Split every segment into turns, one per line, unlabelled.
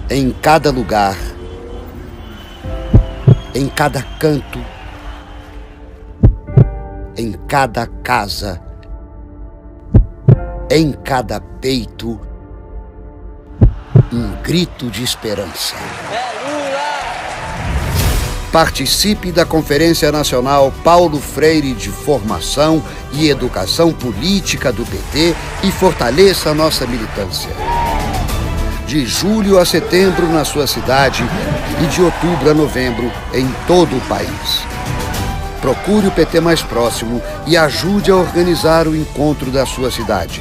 Em cada lugar, em cada canto, em cada casa, em cada peito, um grito de esperança. Participe da Conferência Nacional Paulo Freire de Formação e Educação Política do PT e fortaleça a nossa militância. De julho a setembro na sua cidade e de outubro a novembro em todo o país. Procure o PT mais próximo e ajude a organizar o encontro da sua cidade.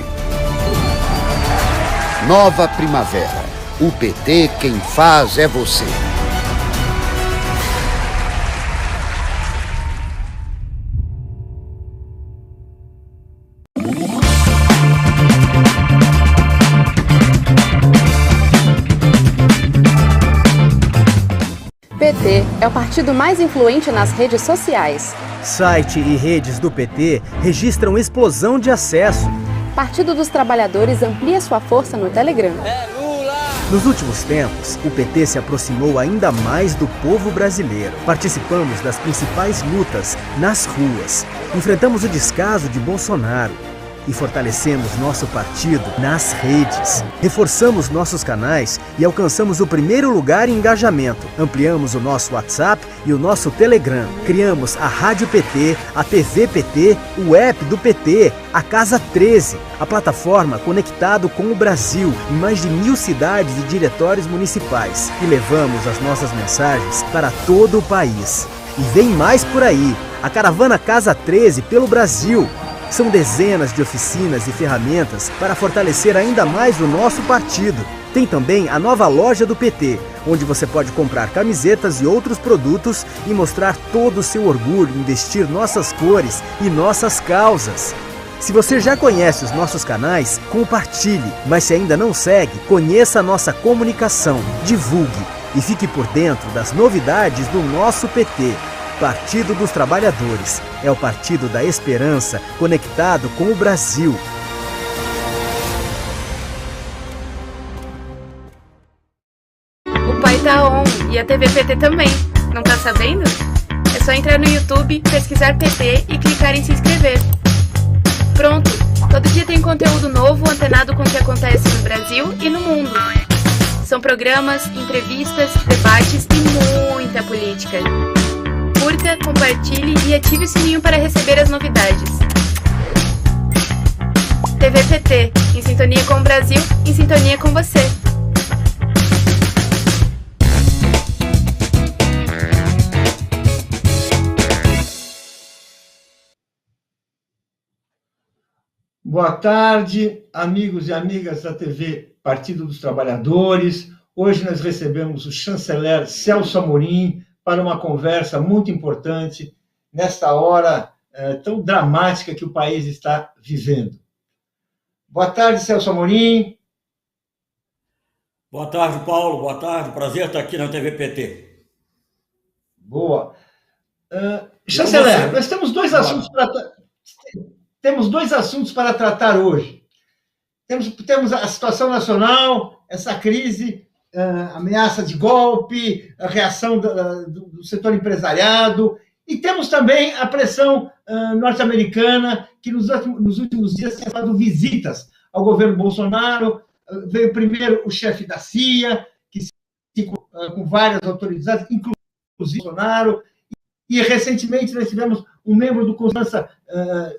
Nova Primavera. O PT quem faz é você.
PT é o partido mais influente nas redes sociais.
Site e redes do PT registram explosão de acesso.
Partido dos Trabalhadores amplia sua força no Telegram.
Nos últimos tempos, o PT se aproximou ainda mais do povo brasileiro. Participamos das principais lutas nas ruas. Enfrentamos o descaso de Bolsonaro e fortalecemos nosso partido nas redes. Reforçamos nossos canais e alcançamos o primeiro lugar em engajamento. Ampliamos o nosso WhatsApp e o nosso Telegram. Criamos a Rádio PT, a TV PT, o app do PT, a Casa 13, a plataforma conectado com o Brasil em mais de 1000 cidades e diretórios municipais. E levamos as nossas mensagens para todo o país. E vem mais por aí, a caravana Casa 13 pelo Brasil. São dezenas de oficinas e ferramentas para fortalecer ainda mais o nosso partido. Tem também a nova loja do PT, onde você pode comprar camisetas e outros produtos e mostrar todo o seu orgulho em vestir nossas cores e nossas causas. Se você já conhece os nossos canais, compartilhe. Mas se ainda não segue, conheça a nossa comunicação, divulgue e fique por dentro das novidades do nosso PT. Partido dos Trabalhadores. É o partido da esperança conectado com o Brasil.
O pai tá on e a TV PT também. Não tá sabendo? É só entrar no YouTube, pesquisar PT e clicar em se inscrever. Pronto! Todo dia tem conteúdo novo antenado com o que acontece no Brasil e no mundo. São programas, entrevistas, debates e muita política. Curta, compartilhe e ative o sininho para receber as novidades. TV PT, em sintonia com o Brasil, em sintonia com você.
Boa tarde, amigos e amigas da TV Partido dos Trabalhadores. Hoje nós recebemos o chanceler Celso Amorim para uma conversa muito importante nesta hora tão dramática que o país está vivendo. Boa tarde, Celso Amorim.
Boa tarde, Paulo. Boa tarde. Prazer estar aqui na TV PT.
Boa. Chanceler, nós temos dois assuntos para tratar hoje. Temos a situação nacional, essa crise, ameaça de golpe, a reação do setor empresariado, e temos também a pressão norte-americana, que nos últimos dias tem dado visitas ao governo Bolsonaro. Veio primeiro o chefe da CIA, com várias autoridades, inclusive Bolsonaro, e recentemente nós tivemos um membro do Conselho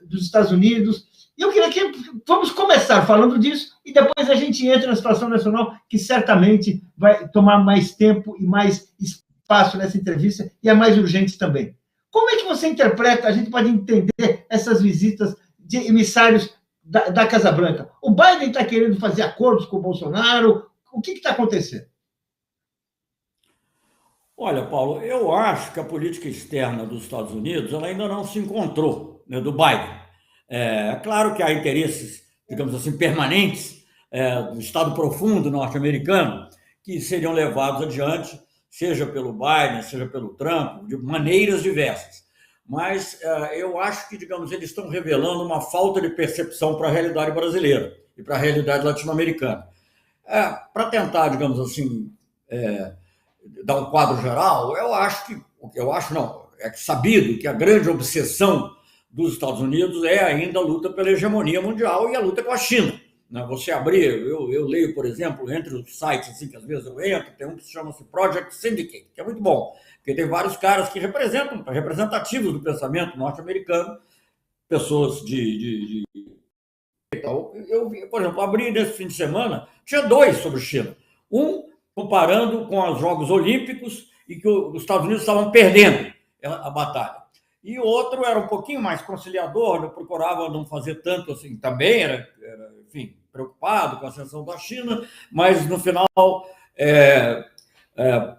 dos Estados Unidos. E eu queria que vamos começar falando disso e depois a gente entra na situação nacional, que certamente vai tomar mais tempo e mais espaço nessa entrevista e é mais urgente também. Como é que você interpreta, a gente pode entender essas visitas de emissários da Casa Branca? O Biden está querendo fazer acordos com o Bolsonaro? O que está acontecendo?
Olha, Paulo, eu acho que a política externa dos Estados Unidos ela ainda não se encontrou, né, do Biden. É claro que há interesses, digamos assim, permanentes do Estado profundo norte-americano que seriam levados adiante, seja pelo Biden, seja pelo Trump, de maneiras diversas. Mas eu acho que, digamos, eles estão revelando uma falta de percepção para a realidade brasileira e para a realidade latino-americana. Para tentar, digamos assim, dar um quadro geral, eu acho não, é sabido que a grande obsessão dos Estados Unidos é ainda a luta pela hegemonia mundial e a luta com a China. Você abrir, eu leio, por exemplo, entre os sites assim, que às vezes eu entro, tem um que se chama-se Project Syndicate, que é muito bom, porque tem vários caras que representativos do pensamento norte-americano, pessoas eu, por exemplo, abri nesse fim de semana, tinha 2 sobre China. Um comparando com os Jogos Olímpicos e que os Estados Unidos estavam perdendo a batalha. E o outro era um pouquinho mais conciliador, não procurava não fazer tanto assim, também era enfim, preocupado com a ascensão da China, mas no final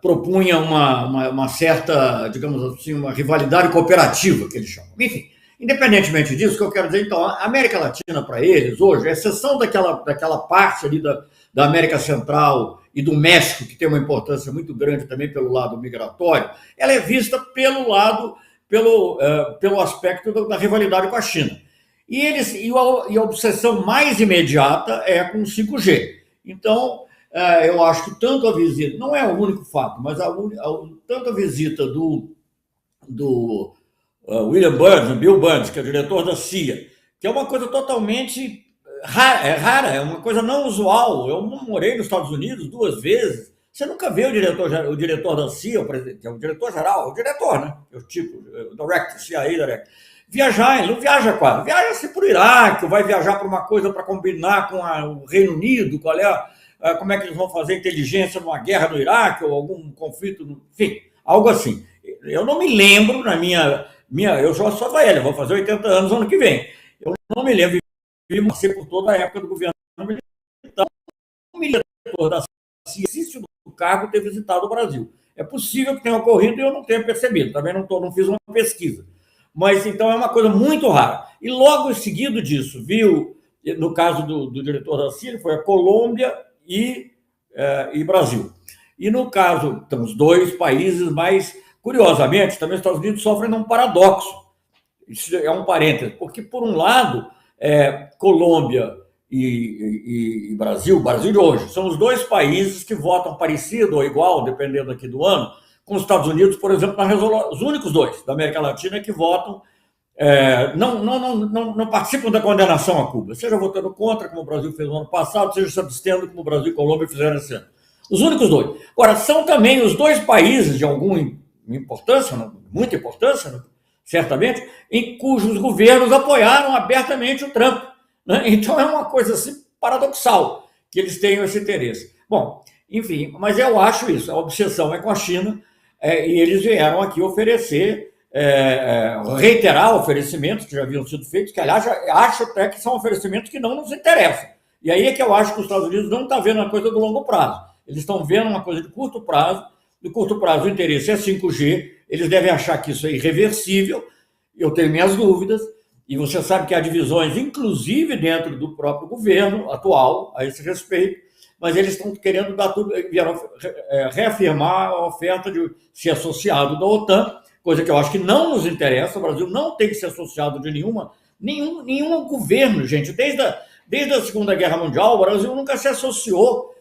propunha uma certa, digamos assim, uma rivalidade cooperativa, que eles chamam. Enfim, independentemente disso, o que eu quero dizer, então, a América Latina, para eles, hoje, a exceção daquela parte ali da América Central e do México, que tem uma importância muito grande também pelo lado migratório, ela é vista pelo aspecto da rivalidade com a China. E a obsessão mais imediata é com o 5G. Então, eu acho que tanto a visita, não é o único fato, mas tanto a visita do Bill Burns, que é o diretor da CIA, que é uma coisa totalmente rara, é uma coisa não usual. Eu morei nos Estados Unidos 2 vezes. Você nunca vê o diretor da CIA, que é o diretor-geral, o diretor, né? O tipo, o Director, CIA Director. Viajar, ele não viaja quase. Viaja-se para o Iraque, vai viajar para uma coisa para combinar com o Reino Unido, como é que eles vão fazer inteligência numa guerra no Iraque ou algum conflito, enfim, algo assim. Eu não me lembro eu sou velho, vou fazer 80 anos ano que vem. Eu não me lembro de passei por toda a época do governo militar. O diretor da CIA, existe do cargo, ter visitado o Brasil. É possível que tenha ocorrido e eu não tenha percebido. Também não fiz uma pesquisa. Mas, então, é uma coisa muito rara. E logo em seguida disso, no caso do diretor da CIA, foi a Colômbia e Brasil. E no caso, temos 2 países, mas, curiosamente, também os Estados Unidos sofrem de um paradoxo. Isso é um parêntese, porque, por um lado, Colômbia e Brasil de hoje, são os 2 países que votam parecido ou igual, dependendo aqui do ano, com os Estados Unidos, por exemplo, os únicos 2 da América Latina que votam, não participam da condenação a Cuba, seja votando contra, como o Brasil fez no ano passado, seja se abstendo, como o Brasil e Colômbia fizeram esse ano. Os únicos 2. Agora, são também os 2 países de alguma importância, muita importância, certamente, em cujos governos apoiaram abertamente o Trump. Né? Então, é uma coisa assim, paradoxal que eles tenham esse interesse. Bom, enfim, mas eu acho isso, a obsessão é com a China, e eles vieram aqui reiterar oferecimentos que já haviam sido feitos, que, aliás, acho até que são oferecimentos que não nos interessam. E aí é que eu acho que os Estados Unidos não estão vendo uma coisa do longo prazo. Eles estão vendo uma coisa de curto prazo. De curto prazo, o interesse é 5G. Eles devem achar que isso é irreversível. Eu tenho minhas dúvidas. E você sabe que há divisões, inclusive dentro do próprio governo atual, a esse respeito. Mas eles estão querendo dar tudo, reafirmar a oferta de ser associado da OTAN, coisa que eu acho que não nos interessa. O Brasil não tem que ser associado de nenhum governo, gente. Desde a Segunda Guerra Mundial, o Brasil nunca se associou.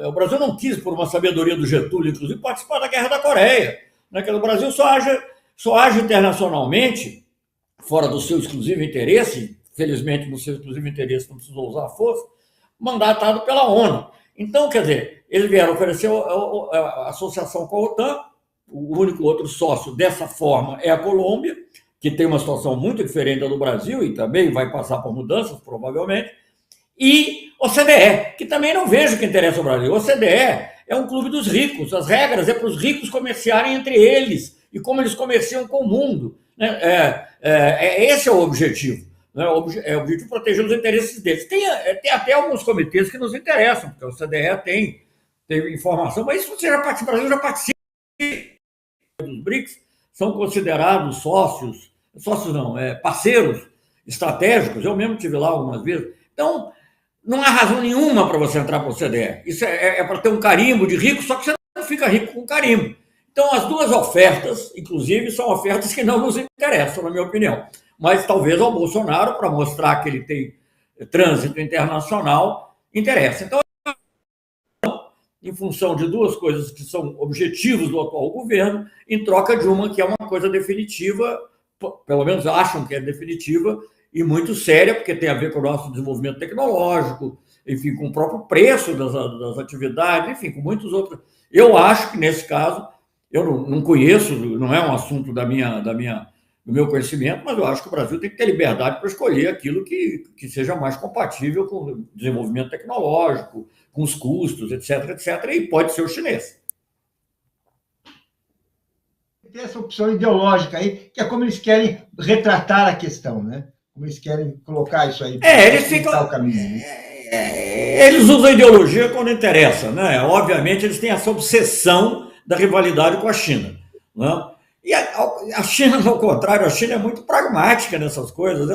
O Brasil não quis, por uma sabedoria do Getúlio, inclusive, participar da Guerra da Coreia. Né? O Brasil só age internacionalmente, fora do seu exclusivo interesse, felizmente no seu exclusivo interesse não precisou usar a força, mandatado pela ONU. Então, quer dizer, eles vieram oferecer a associação com a OTAN. O único outro sócio dessa forma é a Colômbia, que tem uma situação muito diferente da do Brasil e também vai passar por mudanças, provavelmente, e o OCDE, que também não vejo que interessa ao Brasil. O OCDE é um clube dos ricos, as regras é para os ricos comerciarem entre eles e como eles comerciam com o mundo. Né? Esse é o objetivo. Né? O objetivo proteger os interesses deles. Tem até alguns comitês que nos interessam, porque o OCDE tem informação, mas isso o Brasil já participa dos BRICS, são considerados parceiros estratégicos. Eu mesmo estive lá algumas vezes. Então, não há razão nenhuma para você entrar para o OCDE. Isso é para ter um carimbo de rico, só que você não fica rico com carimbo. Então, as 2 ofertas, inclusive, são ofertas que não nos interessam, na minha opinião. Mas talvez ao Bolsonaro, para mostrar que ele tem trânsito internacional, interessa. Então, em função de duas coisas que são objetivos do atual governo, em troca de uma que é uma coisa definitiva, pelo menos acham que é definitiva, e muito séria, porque tem a ver com o nosso desenvolvimento tecnológico, enfim, com o próprio preço das atividades, enfim, com muitos outros. Eu acho que, nesse caso, eu não conheço, não é um assunto do meu conhecimento, mas eu acho que o Brasil tem que ter liberdade para escolher aquilo que seja mais compatível com o desenvolvimento tecnológico, com os custos, etc., etc., e pode ser o chinês.
Tem essa opção ideológica aí, que é como eles querem retratar a questão, né? Como eles querem colocar isso aí.
Eles ficam...
o caminho, né?
Eles usam a ideologia quando interessa, né? Obviamente, eles têm essa obsessão da rivalidade com a China, né? E a China, ao contrário, a China é muito pragmática nessas coisas.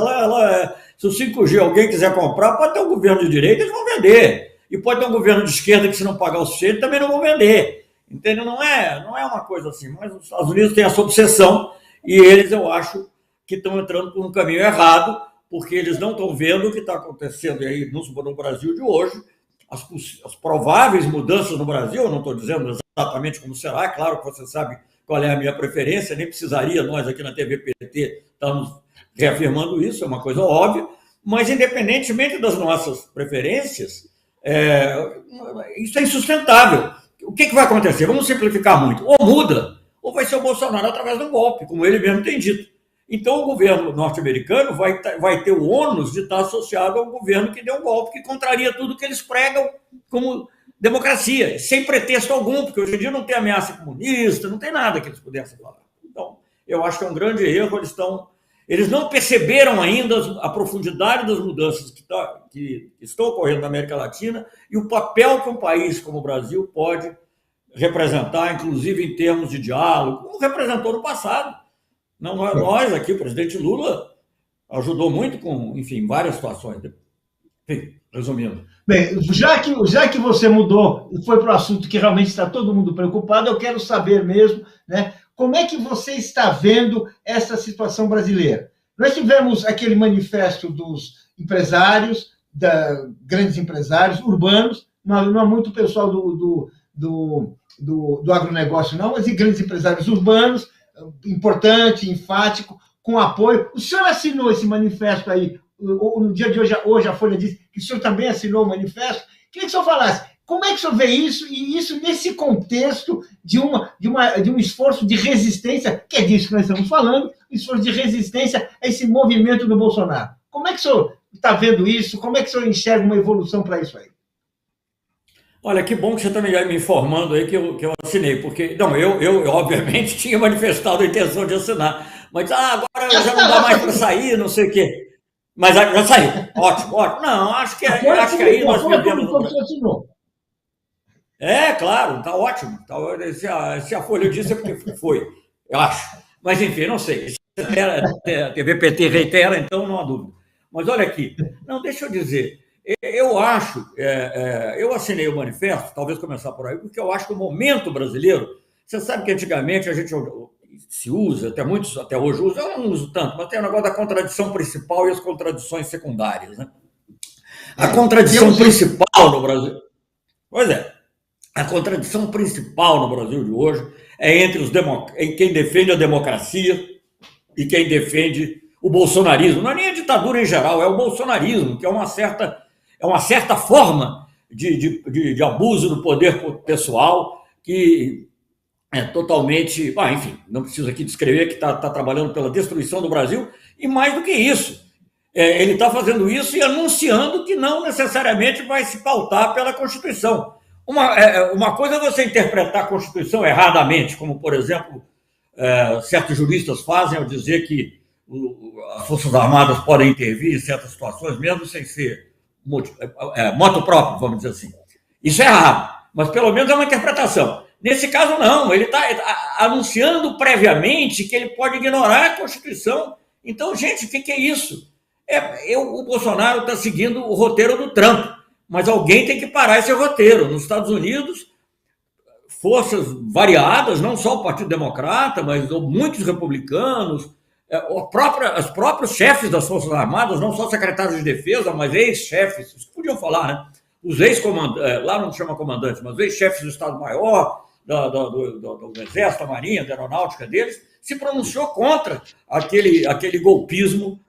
Se o 5G alguém quiser comprar, pode ter um governo de direita, eles vão vender. E pode ter um governo de esquerda que, se não pagar o suficiente, também não vão vender. Entendeu? Não é uma coisa assim. Mas os Estados Unidos têm essa obsessão e eles, eu acho, que estão entrando por um caminho errado, porque eles não estão vendo o que está acontecendo aí no Brasil de hoje, as prováveis mudanças no Brasil. Eu não estou dizendo exatamente como será, é claro que você sabe qual é a minha preferência, nem precisaria nós aqui na TVPT estarmos reafirmando isso, é uma coisa óbvia, mas independentemente das nossas preferências, isso é insustentável. O que vai acontecer? Vamos simplificar muito. Ou muda, ou vai ser o Bolsonaro através de um golpe, como ele mesmo tem dito. Então, o governo norte-americano vai ter o ônus de estar associado a um governo que deu um golpe, que contraria tudo que eles pregam como democracia, sem pretexto algum, porque hoje em dia não tem ameaça comunista, não tem nada que eles pudessem falar. Então, eu acho que é um grande erro. Eles não perceberam ainda a profundidade das mudanças que estão ocorrendo na América Latina e o papel que um país como o Brasil pode representar, inclusive em termos de diálogo, como representou no passado. Nós aqui, o presidente Lula ajudou muito com, enfim, várias situações. Enfim, resumindo.
Bem, já que você mudou e foi para o assunto que realmente está todo mundo preocupado, eu quero saber mesmo, né, como é que você está vendo essa situação brasileira? Nós tivemos aquele manifesto dos empresários, grandes empresários urbanos, não há muito pessoal do agronegócio não, mas grandes empresários urbanos, importante, enfático, com apoio. O senhor assinou esse manifesto aí, no dia de hoje a Folha disse que o senhor também assinou o manifesto. Queria que o senhor falasse, como é que o senhor vê isso, e isso nesse contexto de um esforço de resistência, que é disso que nós estamos falando, um esforço de resistência a esse movimento do Bolsonaro. Como é que o senhor está vendo isso? Como é que o senhor enxerga uma evolução para isso aí?
Olha, que bom que você está me informando aí que eu assinei, porque, não, eu obviamente tinha manifestado a intenção de assinar, mas agora já não dá mais para sair, não sei o quê. Mas já saiu, ótimo. Não, acho que aí nós vivemos... Claro, está ótimo. Se a Folha disse é porque foi, eu acho. Mas, enfim, não sei. A TVPT reitera, então não há dúvida. Mas olha aqui, não, deixa eu dizer, eu acho, eu assinei o manifesto, talvez começar por aí, porque eu acho que o momento brasileiro, você sabe que antigamente a gente se usa, até hoje usa, eu não uso tanto, mas tem o negócio da contradição principal e as contradições secundárias, né? A contradição principal no Brasil... Pois é, a contradição principal no Brasil de hoje é entre quem defende a democracia e quem defende o bolsonarismo. Não é nem a ditadura em geral, é o bolsonarismo, que é uma certa forma de abuso do poder pessoal que é totalmente... enfim, não preciso aqui descrever que está trabalhando pela destruição do Brasil, e mais do que isso, ele está fazendo isso e anunciando que não necessariamente vai se pautar pela Constituição. Uma coisa é você interpretar a Constituição erradamente, como, por exemplo, certos juristas fazem ao dizer que as Forças Armadas podem intervir em certas situações, mesmo sem ser moto próprio, vamos dizer assim. Isso é errado, mas pelo menos é uma interpretação. Nesse caso, não. Ele está anunciando previamente que ele pode ignorar a Constituição. Então, gente, o que é isso? O Bolsonaro está seguindo o roteiro do Trump, mas alguém tem que parar esse roteiro. Nos Estados Unidos, forças variadas, não só o Partido Democrata, mas muitos republicanos, os próprios chefes das Forças Armadas, não só secretários de defesa, mas ex-chefes, podiam falar, né? os ex-comandantes, lá não chama comandante, mas os ex-chefes do Estado-Maior, do Exército, da Marinha, da Aeronáutica deles, se pronunciou contra aquele golpismo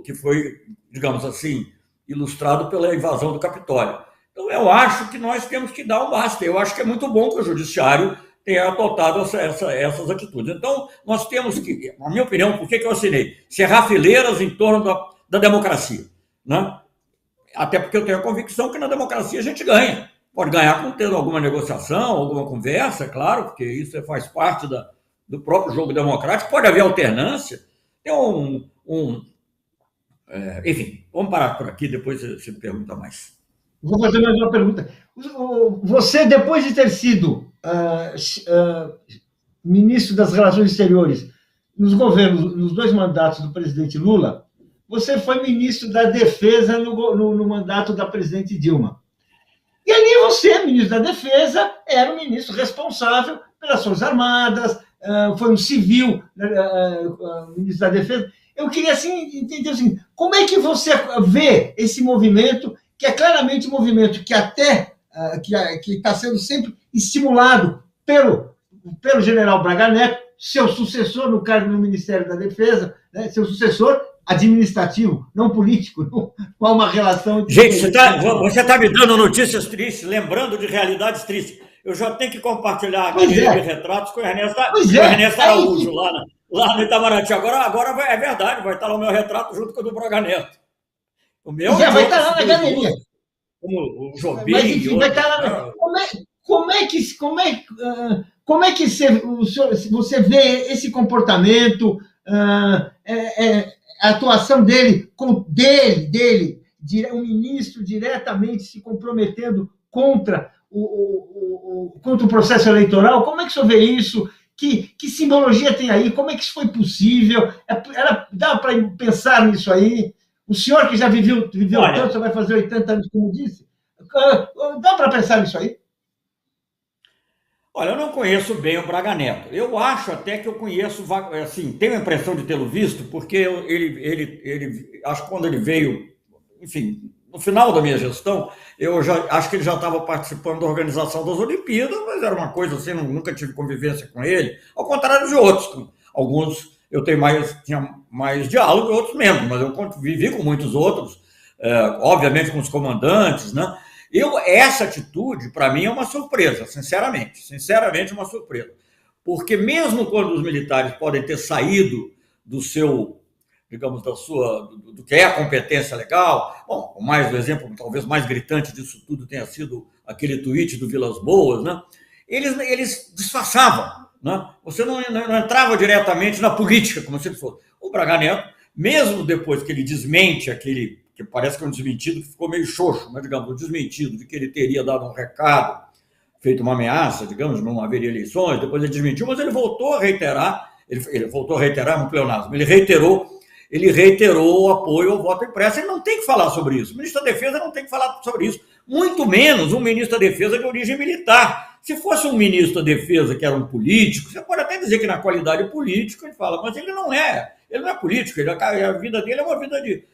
que foi, digamos assim, ilustrado pela invasão do Capitólio. Então, eu acho que nós temos que dar um basta. Eu acho que é muito bom que o Judiciário tenha adotado essas atitudes. Então, nós temos que, na minha opinião, por que eu assinei? Cerrar fileiras em torno da democracia. Né? Até porque eu tenho a convicção que na democracia a gente ganha. Pode ganhar tendo alguma negociação, alguma conversa, é claro, porque isso faz parte do próprio jogo democrático. Pode haver alternância. Tem enfim, vamos parar por aqui, depois você me pergunta mais.
Vou fazer mais uma pergunta. Você, depois de ter sido ministro das Relações Exteriores nos governos, nos 2 mandatos do presidente Lula, você foi ministro da Defesa no mandato da presidente Dilma. E ali você, ministro da Defesa, era o ministro responsável pelas Forças Armadas, foi um civil, ministro da Defesa. Eu queria assim, entender assim, como é que você vê esse movimento, que é claramente um movimento que até que está sendo sempre estimulado pelo general Braga Neto, seu sucessor no cargo no Ministério da Defesa, né, seu sucessor administrativo, não político, não há uma relação...
Gente, você está me dando notícias tristes, lembrando de realidades tristes. Eu já tenho que compartilhar a galeria de retratos com o Ernesto Araújo, lá no Itamaraty. Agora é verdade, vai estar lá o meu retrato junto com o do Braga Neto. O meu
vai estar lá na galeria.
Como o Jobim.
Mas, enfim, vai estar lá. Como é que você vê esse comportamento, a atuação dele, um ministro diretamente se comprometendo contra o processo eleitoral? Como é que o senhor vê isso? Que simbologia tem aí? Como é que isso foi possível? Dá para pensar nisso aí? O senhor que já viveu tanto, você vai fazer 80 anos, como disse? Dá para pensar nisso aí?
Olha, eu não conheço bem o Braga Neto. Eu acho até que eu conheço, assim, tenho a impressão de tê-lo visto, porque ele acho que quando ele veio, enfim, no final da minha gestão, eu já acho que ele já estava participando da organização das Olimpíadas, mas era uma coisa assim, nunca tive convivência com ele, ao contrário de outros. Alguns eu tinha mais diálogo, outros menos, mas eu vivi com muitos outros, obviamente com os comandantes, né? Essa atitude, para mim, é uma surpresa, sinceramente uma surpresa. Porque mesmo quando os militares podem ter saído do seu, digamos, do que é a competência legal, bom, o exemplo talvez mais gritante disso tudo tenha sido aquele tweet do Vilas Boas, né? Eles disfarçavam, né? Você não entrava diretamente na política, como se fosse. O Braga Neto, mesmo depois que ele desmente aquele, que parece que é um desmentido que ficou meio xoxo, mas, digamos, um desmentido de que ele teria dado um recado, feito uma ameaça, digamos, não haveria eleições, depois ele desmentiu, mas ele voltou a reiterar, um pleonasmo, ele reiterou o apoio ao voto impresso. Ele não tem que falar sobre isso. O ministro da Defesa não tem que falar sobre isso. Muito menos um ministro da Defesa de origem militar. Se fosse um ministro da Defesa que era um político, você pode até dizer que na qualidade política ele fala, mas ele não é político, a vida dele é uma vida de...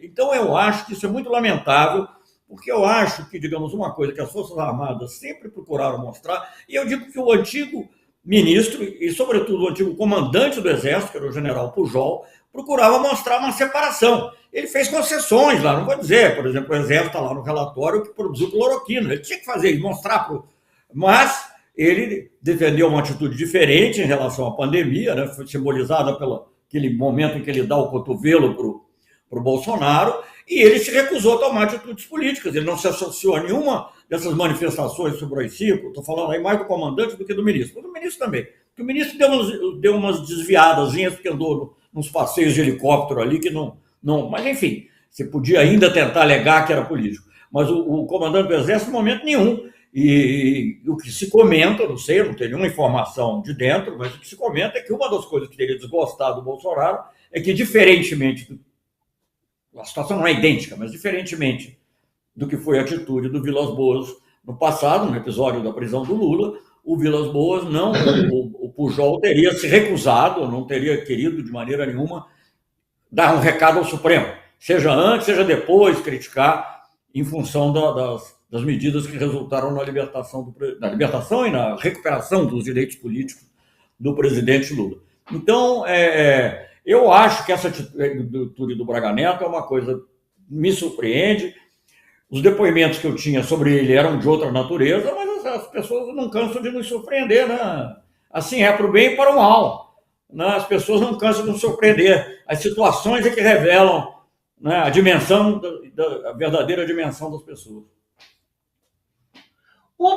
Então eu acho que isso é muito lamentável, porque eu acho que, digamos, uma coisa que as Forças Armadas sempre procuraram mostrar, e eu digo que o antigo ministro, e sobretudo o antigo comandante do Exército, que era o general Pujol, procurava mostrar uma separação. Ele fez concessões lá, não vou dizer, por exemplo, o Exército está lá no relatório que produziu cloroquina, ele tinha que fazer isso, mostrar mas ele defendeu uma atitude diferente em relação à pandemia, né? Foi simbolizada pelo aquele momento em que ele dá o cotovelo para o Bolsonaro, e ele se recusou a tomar atitudes políticas, ele não se associou a nenhuma dessas manifestações sobre o AI-5, estou falando aí mais do comandante do que do ministro, do ministro também, porque o ministro deu umas desviadazinhas, porque andou nos passeios de helicóptero ali, que não, mas enfim, você podia ainda tentar alegar que era político, mas o comandante do Exército, no momento nenhum, e o que se comenta, eu não sei, eu não tenho nenhuma informação de dentro, mas o que se comenta é que uma das coisas que teria desgostado do Bolsonaro é que, diferentemente, a situação não é idêntica, mas diferentemente do que foi a atitude do Vilas Boas no passado, no episódio da prisão do Lula, o Vilas Boas o Pujol teria se recusado, não teria querido de maneira nenhuma dar um recado ao Supremo, seja antes, seja depois, criticar. em função das medidas que resultaram na libertação e na recuperação dos direitos políticos do presidente Lula. Então, eu acho que essa atitude do Braga Neto é uma coisa que me surpreende. Os depoimentos que eu tinha sobre ele eram de outra natureza, mas as pessoas não cansam de nos surpreender, né? Assim, é para o bem e para o mal. Né? As pessoas não cansam de nos surpreender. As situações é que revelam, né, a dimensão, a verdadeira dimensão das pessoas.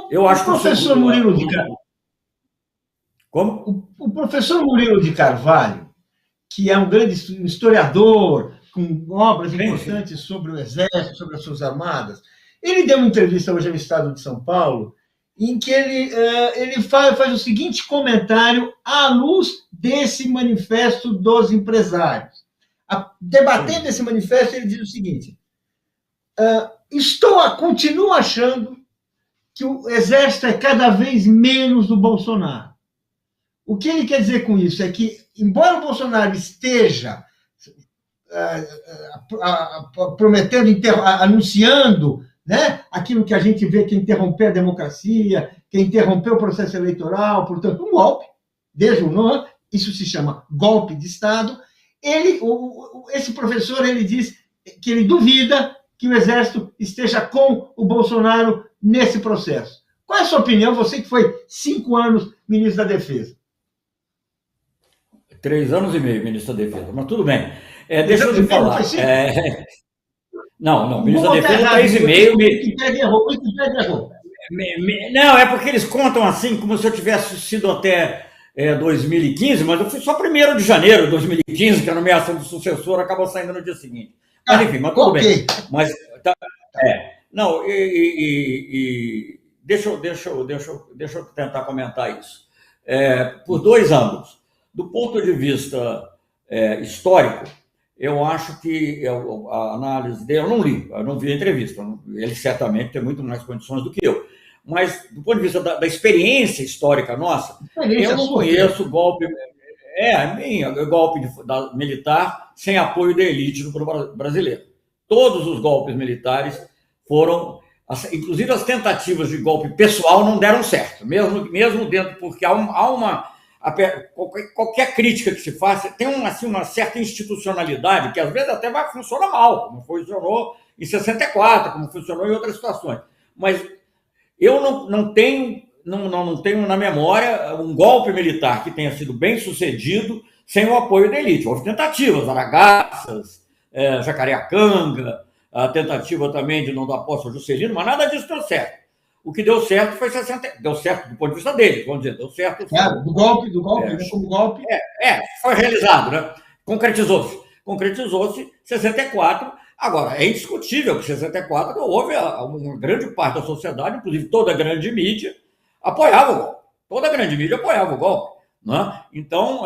Eu acho que o professor Murilo de Carvalho.
Como?
O professor Murilo de Carvalho, que é um grande historiador, com obras importantes sobre o Exército, sobre as Forças Armadas, ele deu uma entrevista hoje ao Estado de São Paulo, em que ele faz o seguinte comentário à luz desse manifesto dos empresários. Debatendo esse manifesto, ele diz o seguinte: continuo achando que o Exército é cada vez menos do Bolsonaro. O que ele quer dizer com isso é que, embora o Bolsonaro esteja prometendo, anunciando, né, aquilo que a gente vê que interromper a democracia, que interromper o processo eleitoral, portanto, um golpe, desde o nome, isso se chama golpe de Estado. Esse professor, ele diz que ele duvida que o Exército esteja com o Bolsonaro nesse processo. Qual é a sua opinião, você que foi 5 anos ministro da Defesa?
3 anos e meio ministro da Defesa, mas tudo bem. Deixa eu te falar. Não, ministro da Defesa, 3,5.
Wikipedia errou.
Não, é porque eles contam assim, como se eu tivesse sido até 2015, mas eu fui só 1º de janeiro de 2015, que a nomeação do sucessor acabou saindo no dia seguinte. Mas enfim, mas tudo bem. Mas, não, deixa eu tentar comentar isso. Por 2 ângulos. Do ponto de vista histórico, eu acho que a análise dele, eu não li, eu não vi a entrevista, ele certamente tem muito mais condições do que eu, mas do ponto de vista da experiência histórica nossa, eu não conheço golpe militar sem apoio da elite do brasileiro. Todos os golpes militares foram, inclusive as tentativas de golpe pessoal não deram certo, mesmo dentro, porque qualquer crítica que se faça tem uma certa institucionalidade que às vezes até vai funcionar mal, como funcionou em 64, como funcionou em outras situações. Mas eu não tenho na memória um golpe militar que tenha sido bem sucedido sem o apoio da elite. Houve tentativas, Aragaças, Jacareacanga, a tentativa também de não dar posse ao Juscelino, mas nada disso deu certo. O que deu certo foi 60. Deu certo do ponto de vista dele, vamos dizer, deu certo.
Do golpe, como golpe.
Foi realizado, né? Concretizou-se 64. Agora, é indiscutível que em 64 houve uma grande parte da sociedade, inclusive toda a grande mídia, apoiava o golpe. Toda a grande mídia apoiava o golpe. Né? Então,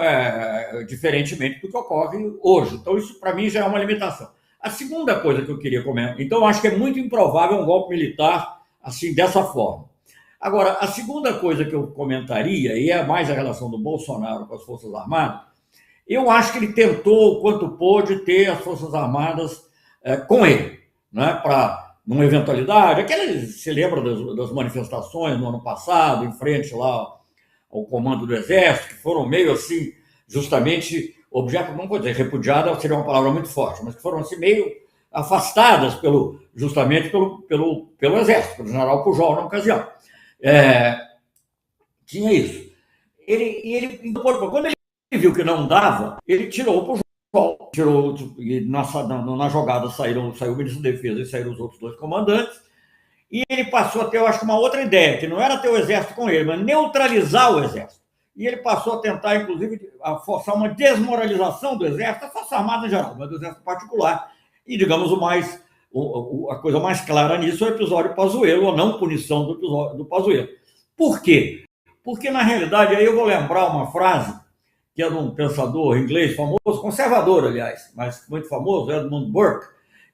diferentemente do que ocorre hoje. Então, isso para mim já é uma limitação. A segunda coisa que eu queria comentar, então, eu acho que é muito improvável um golpe militar assim, dessa forma. Agora, a segunda coisa que eu comentaria, e é mais a relação do Bolsonaro com as Forças Armadas, eu acho que ele tentou, quanto pôde, ter as Forças Armadas com ele, né, para, numa eventualidade, se lembra das manifestações no ano passado, em frente lá ao comando do Exército, que foram meio assim, justamente, objeto, não vou dizer, repudiada seria uma palavra muito forte, mas que foram assim meio afastadas justamente pelo Exército, pelo general Pujol na ocasião. Tinha isso. Quando ele viu que não dava, ele tirou o Pujol. E na jogada saiu o ministro da Defesa e saíram os outros 2 comandantes, e ele passou a ter, eu acho, uma outra ideia, que não era ter o Exército com ele, mas neutralizar o Exército. E ele passou a tentar, inclusive, a forçar uma desmoralização do Exército, da Força Armada em geral, mas do Exército particular. E, digamos, a coisa mais clara nisso é o episódio Pazuello, a não punição do Pazuello. Por quê? Porque, na realidade, aí eu vou lembrar uma frase que é de um pensador inglês famoso, conservador, aliás, mas muito famoso, Edmund Burke,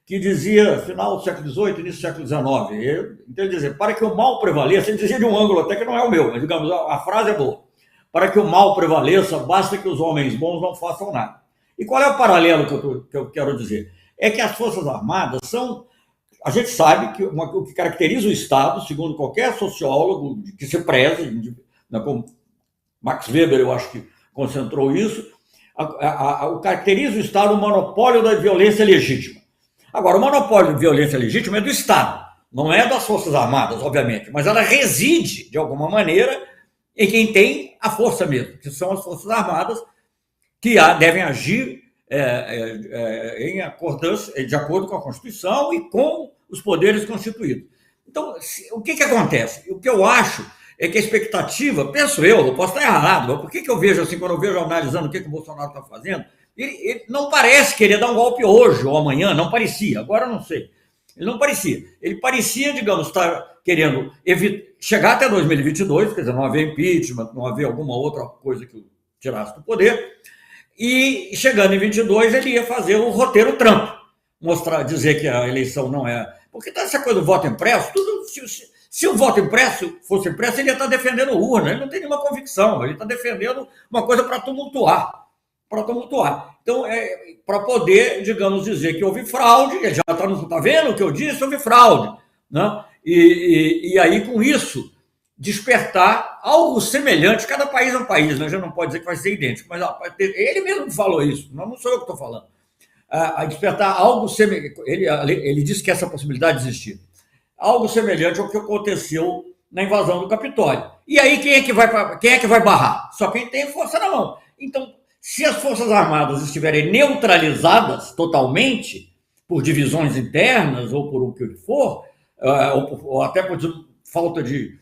que dizia, final do século XVIII, início do século XIX, então ele dizia, para que o mal prevaleça, ele dizia de um ângulo até que não é o meu, mas, digamos, a frase é boa. Para que o mal prevaleça, basta que os homens bons não façam nada. E qual é o paralelo que eu quero dizer? É que as Forças Armadas são a gente sabe que o que caracteriza o Estado, segundo qualquer sociólogo que se preze, como Max Weber, eu acho que concentrou isso, o caracteriza o Estado o monopólio da violência legítima. Agora, o monopólio de violência legítima é do Estado, não é das Forças Armadas, obviamente, mas ela reside, de alguma maneira, em quem tem a força mesmo, que são as Forças Armadas, que devem agir em accordância, de acordo com a Constituição e com os poderes constituídos. Então, o que acontece? O que eu acho é que a expectativa, penso eu posso estar errado, mas por que eu vejo assim, quando eu vejo analisando o que o Bolsonaro está fazendo, ele não parece querer dar um golpe hoje ou amanhã, não parecia, agora eu não sei. Ele não parecia. Ele parecia, digamos, estar querendo chegar até 2022, quer dizer, não haver impeachment, não haver alguma outra coisa que o tirasse do poder, e chegando em 22 ele ia fazer o roteiro Trump, dizer que a eleição não é... Porque tá essa coisa do voto impresso, se o voto impresso fosse impresso, ele ia estar defendendo urna, ele não tem nenhuma convicção, ele está defendendo uma coisa para tumultuar. Então, para poder, digamos, dizer que houve fraude, ele já está vendo o que eu disse, houve fraude, né? E aí, com isso, despertar algo semelhante, cada país é um país, né? Já não pode dizer que vai ser idêntico, mas ele mesmo falou isso, não sou eu que estou falando. A despertar algo semelhante, ele disse que essa possibilidade existia, algo semelhante ao que aconteceu na invasão do Capitólio. E aí, quem é que vai barrar? Só quem tem força na mão. Então, se as Forças Armadas estiverem neutralizadas totalmente por divisões internas ou por o que for, ou até por falta de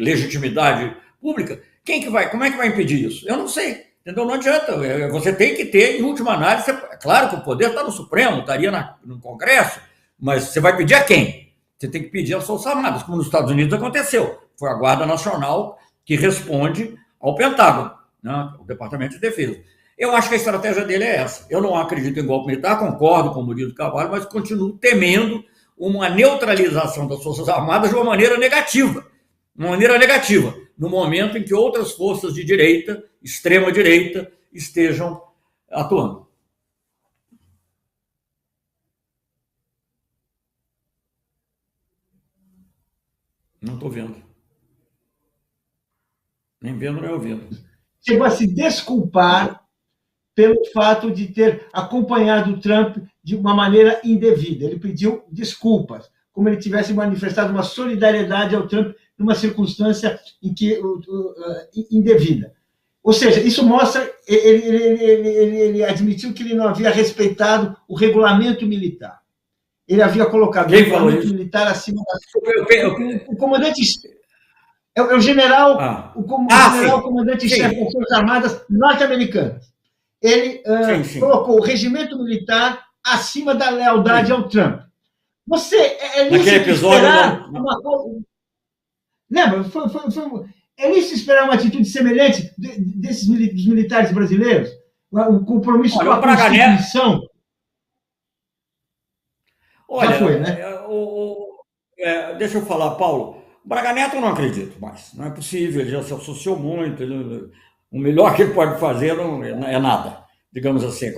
legitimidade pública, como é que vai impedir isso? Eu não sei, entendeu? Não adianta. Você tem que ter, em última análise, é claro que o poder está no Supremo, estaria no Congresso, mas você vai pedir a quem? Você tem que pedir às Forças Armadas, como nos Estados Unidos aconteceu. Foi a Guarda Nacional que responde ao Pentágono, né? O Departamento de Defesa. Eu acho que a estratégia dele é essa. Eu não acredito em golpe militar, concordo com o Murilo Carvalho, mas continuo temendo uma neutralização das Forças Armadas de uma maneira negativa. No momento em que outras forças de direita, extrema-direita, estejam atuando. Não estou vendo. Nem vendo, nem ouvindo.
Chegou a se desculpar pelo fato de ter acompanhado o Trump de uma maneira indevida. Ele pediu desculpas, como ele tivesse manifestado uma solidariedade ao Trump numa circunstância indevida. Ou seja, isso mostra, ele admitiu que ele não havia respeitado o regulamento militar. Ele havia colocado o regulamento militar acima da... O comandante... É o general, comandante-chefe das Forças Armadas norte-americanas. Ele colocou o regimento militar acima da lealdade ao Trump. Você é lícito esperar uma coisa... Lembra? É lícito esperar uma atitude semelhante dos militares brasileiros? Um compromisso com a Constituição?
Olha, já foi, né? Deixa eu falar, Paulo. O Braga Neto eu não acredito mais. Não é possível, ele já se associou muito. O melhor que ele pode fazer não é nada, digamos assim.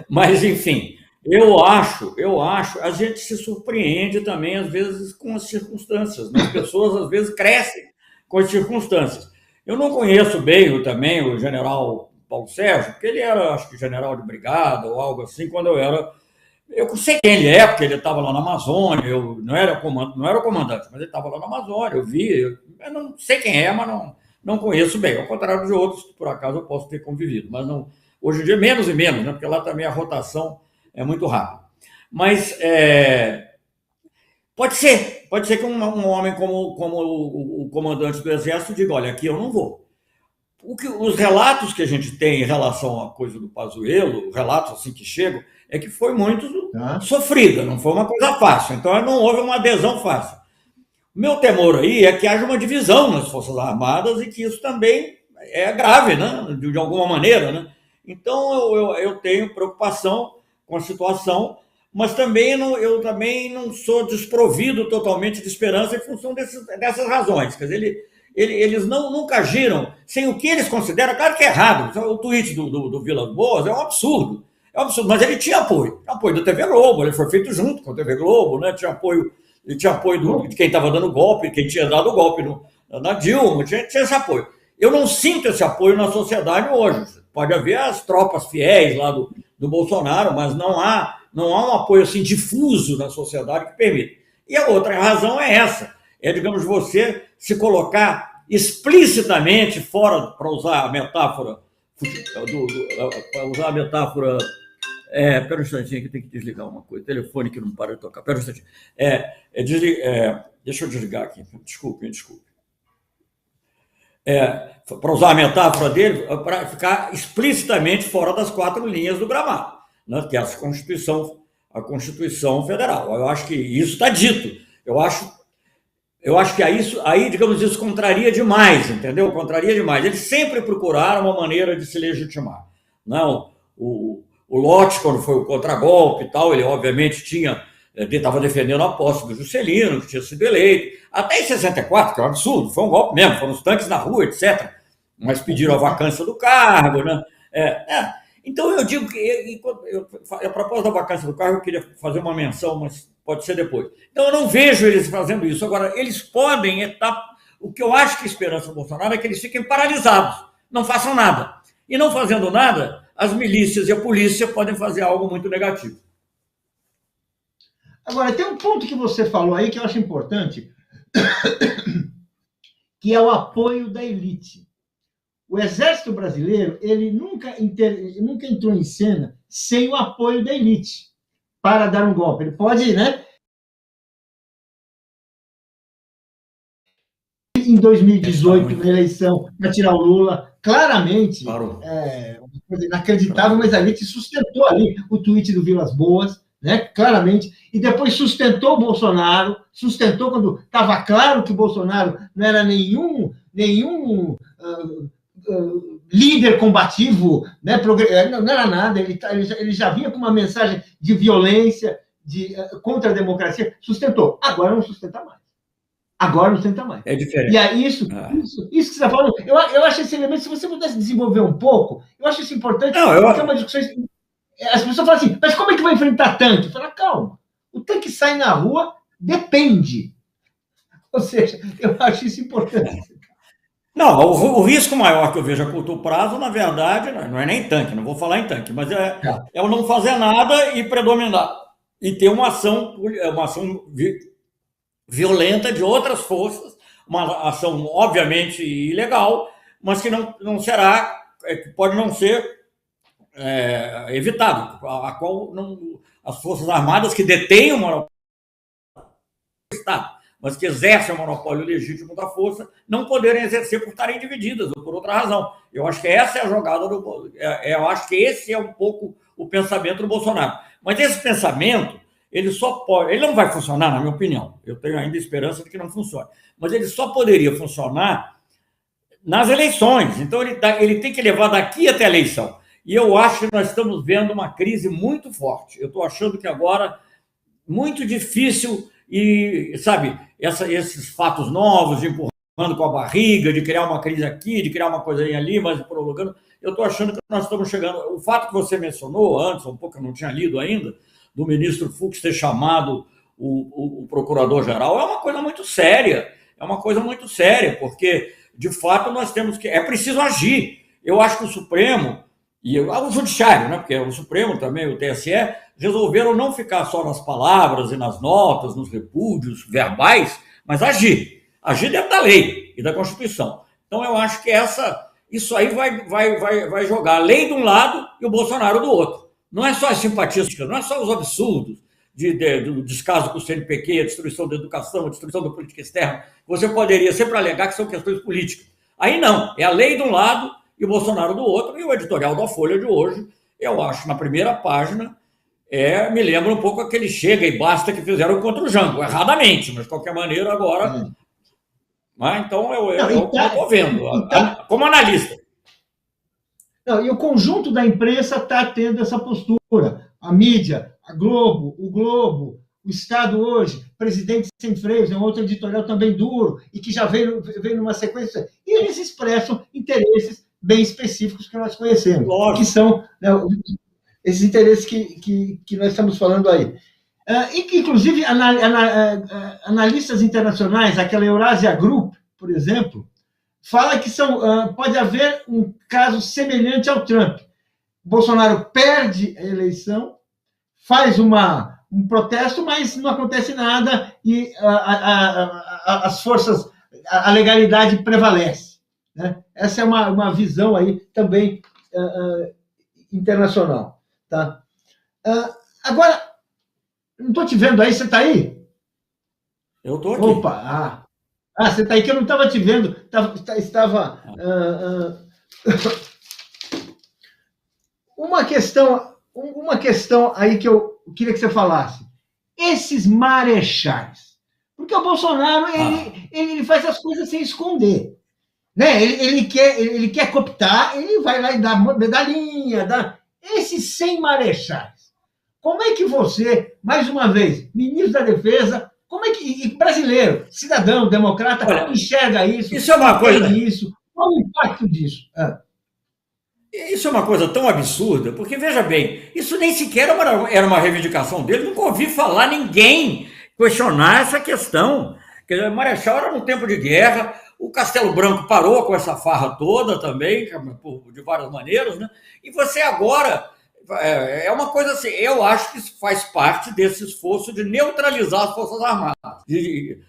Mas, enfim, eu acho, a gente se surpreende também, às vezes, com as circunstâncias. Né? As pessoas, às vezes, crescem com as circunstâncias. Eu não conheço bem o general Paulo Sérgio, porque ele era, acho que, general de brigada ou algo assim, quando eu era... Eu sei quem ele é, porque ele estava lá na Amazônia, eu não era o comandante, mas ele estava lá na Amazônia, eu vi, eu não sei quem é, mas não conheço bem, ao contrário de outros que, por acaso, eu posso ter convivido, mas não, hoje em dia, menos e menos, né, porque lá também a rotação é muito rápida. Mas pode ser que um homem como o comandante do Exército diga, olha, aqui eu não vou. Os relatos que a gente tem em relação à coisa do Pazuello, relatos assim que chegam, é que foi muito sofrida, não foi uma coisa fácil. Então, não houve uma adesão fácil. O meu temor aí é que haja uma divisão nas Forças Armadas e que isso também é grave, né? De alguma maneira. Né? Então, eu tenho preocupação com a situação, mas eu também não sou desprovido totalmente de esperança em função dessas razões. Quer dizer, eles nunca agiram sem o que eles consideram, claro que é errado. O tweet do Vilas Boas é um absurdo. É um absurdo, mas ele tinha apoio da TV Globo, ele foi feito junto com a TV Globo, né? Ele tinha apoio de quem estava dando golpe, quem tinha dado golpe na Dilma, tinha esse apoio. Eu não sinto esse apoio na sociedade hoje. Pode haver as tropas fiéis lá do Bolsonaro, mas não há um apoio assim difuso na sociedade que permita. E a outra razão é essa, digamos, você se colocar explicitamente fora, para usar a metáfora, espera um instantinho que tem que desligar uma coisa, telefone que não para de tocar, espera um instantinho. Deixa eu desligar aqui, desculpe. Para usar a metáfora dele, para ficar explicitamente fora das 4 linhas do gramado, né, que é a Constituição Federal. Eu acho que isso está dito. Eu acho que aí, digamos, isso contraria demais, entendeu? Contraria demais. Eles sempre procuraram uma maneira de se legitimar. Não, o Lott, quando foi o contragolpe e tal, ele obviamente estava defendendo a posse do Juscelino, que tinha sido eleito. Até em 64, que é um absurdo, foi um golpe mesmo, foram os tanques na rua, etc. Mas pediram a vacância do cargo, né? Então eu digo que, a propósito da vacância do cargo, eu queria fazer uma menção, mas pode ser depois. Então eu não vejo eles fazendo isso. Agora, eles podem o que eu acho que a esperança do Bolsonaro é que eles fiquem paralisados, não façam nada. E não fazendo nada, as milícias e a polícia podem fazer algo muito negativo.
Agora, tem um ponto que você falou aí que eu acho importante, que é o apoio da elite. O Exército Brasileiro, ele nunca entrou em cena sem o apoio da elite para dar um golpe. Ele pode, né? Em 2018, na eleição, para tirar o Lula, claramente, uma coisa inacreditável, mas a elite sustentou ali o tweet do Vilas Boas, né, claramente, e depois sustentou o Bolsonaro, sustentou quando estava claro que o Bolsonaro não era nenhum líder combativo, né, não era nada, ele já vinha com uma mensagem de violência, contra a democracia, sustentou. Agora não sustenta mais.
É diferente.
E aí, isso que você está falando, eu acho esse elemento, se você pudesse desenvolver um pouco, eu acho isso importante, porque é uma discussão. As pessoas falam assim, mas como é que vai enfrentar tanque? Fala, calma, o tanque sai na rua, depende. Ou seja, eu acho isso importante.
Não, o risco maior que eu vejo a curto prazo, na verdade, não é nem tanque, não vou falar em tanque, mas é o não fazer nada e predominar. E ter uma ação violenta de outras forças, uma ação obviamente ilegal, mas que não será, que pode não ser evitado, a qual as Forças Armadas que detêm o monopólio do Estado, mas que exercem o monopólio legítimo da força, não poderem exercer por estarem divididas ou por outra razão. Eu acho que essa é a jogada eu acho que esse é um pouco o pensamento do Bolsonaro. Mas esse pensamento, ele não vai funcionar, na minha opinião. Eu tenho ainda esperança de que não funcione. Mas ele só poderia funcionar nas eleições. Então, ele tem que levar daqui até a eleição. E eu acho que nós estamos vendo uma crise muito forte. Eu estou achando que agora, muito difícil, e, sabe, esses fatos novos, de empurrando com a barriga, de criar uma crise aqui, de criar uma coisa ali, mas prolongando, eu estou achando que nós estamos chegando. O fato que você mencionou antes, um pouco eu não tinha lido ainda, do ministro Fux ter chamado o procurador-geral, é uma coisa muito séria. Porque, de fato, nós temos que... É preciso agir. Eu acho que o Supremo... E o Judiciário, né? Porque o Supremo também, o TSE, resolveram não ficar só nas palavras e nas notas, nos repúdios verbais, mas agir. Agir dentro da lei e da Constituição. Então, eu acho que isso aí vai jogar a lei de um lado e o Bolsonaro do outro. Não é só as simpatias, não é só os absurdos do descaso com o CNPq, a destruição da educação, a destruição da política externa. Você poderia sempre alegar que são questões políticas. Aí não, é a lei de um lado e o Bolsonaro do outro, e o editorial da Folha de hoje, eu acho, na primeira página, me lembra um pouco aquele chega e basta que fizeram contra o Jango, erradamente, mas de qualquer maneira agora... Então, eu estou vendo, como analista.
Não, e o conjunto da imprensa está tendo essa postura. A mídia, a Globo, o Globo, o Estado hoje, Presidente Sem Freios, é um outro editorial também duro, e que já veio numa sequência, e eles expressam interesses bem específicos que nós conhecemos, que são, né, esses interesses que nós estamos falando aí. E que, inclusive, analistas internacionais, aquela Eurasia Group, por exemplo, fala que pode haver um caso semelhante ao Trump. Bolsonaro perde a eleição, faz um protesto, mas não acontece nada e as forças, a legalidade prevalece. Né? Essa é uma visão aí também internacional. Tá? Agora, não estou te vendo aí, você está aí?
Eu estou aqui.
Opa, você está aí que eu não estava te vendo, estava... Uma questão aí que eu queria que você falasse. Esses marechais. Porque o Bolsonaro, ele faz as coisas sem esconder. Né? Ele quer cooptar, ele vai lá e dá medalhinha. Esses 100 marechais. Como é que você, mais uma vez, ministro da Defesa, como é que brasileiro, cidadão, democrata, enxerga isso?
Isso é uma coisa...
Qual o impacto disso?
Isso é uma coisa tão absurda, porque, veja bem, isso nem sequer era uma reivindicação dele, nunca ouvi falar ninguém questionar essa questão. Quer dizer, Marechal era no tempo de guerra, o Castelo Branco parou com essa farra toda também, de várias maneiras, né? E você agora, é uma coisa assim, eu acho que isso faz parte desse esforço de neutralizar as Forças Armadas. Ele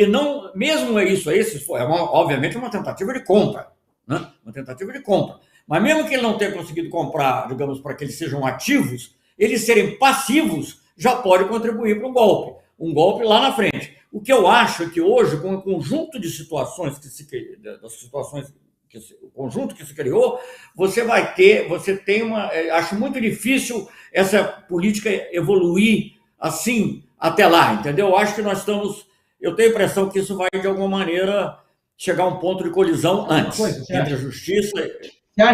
não, mesmo isso, obviamente uma tentativa de compra, né? Uma tentativa de compra. Mas mesmo que ele não tenha conseguido comprar, digamos, para que eles sejam ativos, eles serem passivos já pode contribuir para um golpe lá na frente. O que eu acho é que hoje, com o conjunto de situações o conjunto que se criou, você acho muito difícil essa política evoluir assim até lá, entendeu? Eu acho que eu tenho a impressão que isso vai de alguma maneira chegar a um ponto de colisão antes entre a justiça.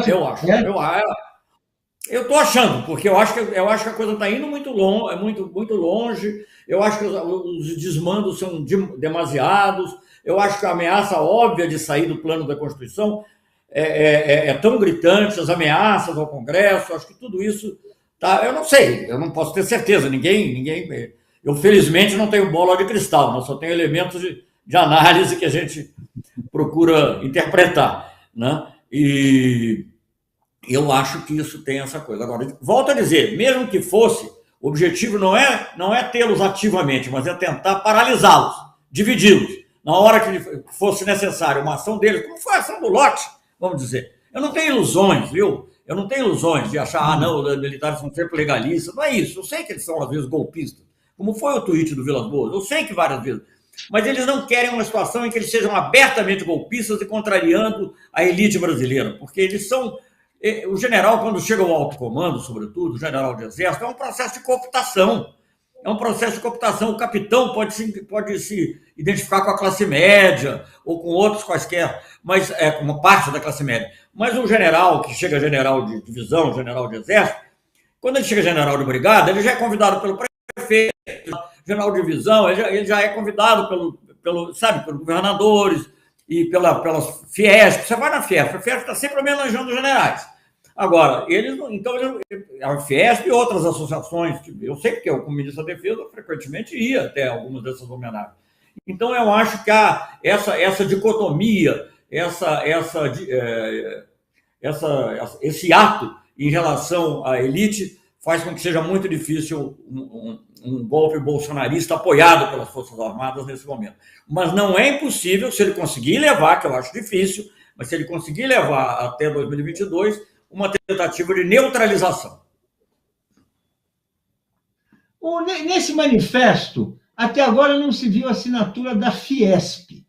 Eu acho. Eu estou achando, porque eu acho que a coisa está indo muito longe, muito longe. Eu acho que os desmandos são demasiados. Eu acho que a ameaça óbvia de sair do plano da Constituição é tão gritante, as ameaças ao Congresso. Acho que tudo isso tá. Eu não sei, eu não posso ter certeza. Ninguém. Eu felizmente não tenho bola de cristal, mas só tenho elementos de análise que a gente procura interpretar, né? E eu acho que isso tem essa coisa. Agora, volto a dizer, mesmo que fosse, o objetivo não é tê-los ativamente, mas é tentar paralisá-los, dividi-los. Na hora que fosse necessário uma ação deles, como foi a ação do Lott, vamos dizer. Eu não tenho ilusões, viu? Eu não tenho ilusões de achar, não, os militares são sempre legalistas. Não é isso. Eu sei que eles são, às vezes, golpistas. Como foi o tweet do Vilas Boas. Eu sei que várias vezes. Mas eles não querem uma situação em que eles sejam abertamente golpistas e contrariando a elite brasileira, porque eles são... O general, quando chega ao alto comando, sobretudo, o general de exército, é um processo de cooptação. O capitão pode se identificar com a classe média ou com outros quaisquer, mas como parte da classe média. Mas o general, que chega general de divisão, general de exército, quando ele chega general de brigada, ele já é convidado pelo prefeito, general de divisão, ele já é convidado pelos governadores e pelas Fiesp. Você vai na Fiesp, a Fiesp está sempre homenageando os generais. Agora, a Fiesp e outras associações, que eu sei porque eu, como ministro da Defesa, frequentemente ia até algumas dessas homenagens. Então, eu acho que essa dicotomia, esse ato em relação à elite faz com que seja muito difícil um golpe bolsonarista apoiado pelas Forças Armadas nesse momento. Mas não é impossível, se ele conseguir levar, que eu acho difícil, mas se ele conseguir levar até 2022, uma tentativa de neutralização.
Nesse manifesto, até agora não se viu a assinatura da Fiesp.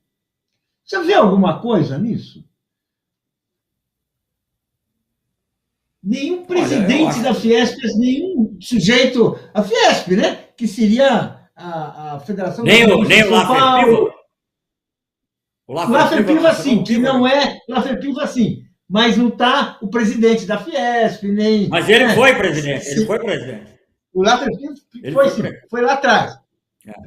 Você vê alguma coisa nisso? Nenhum presidente da Fiesp, nenhum sujeito... A Fiesp, né? Que seria a Federação...
Nem o Laffer-Piva?
O Laffer-Piva, sim, que não é... Laffer-Piva, sim. Mas não está o presidente da Fiesp, nem...
Mas ele foi presidente, ele foi presidente.
O Laffer-Piva foi sim, foi lá atrás.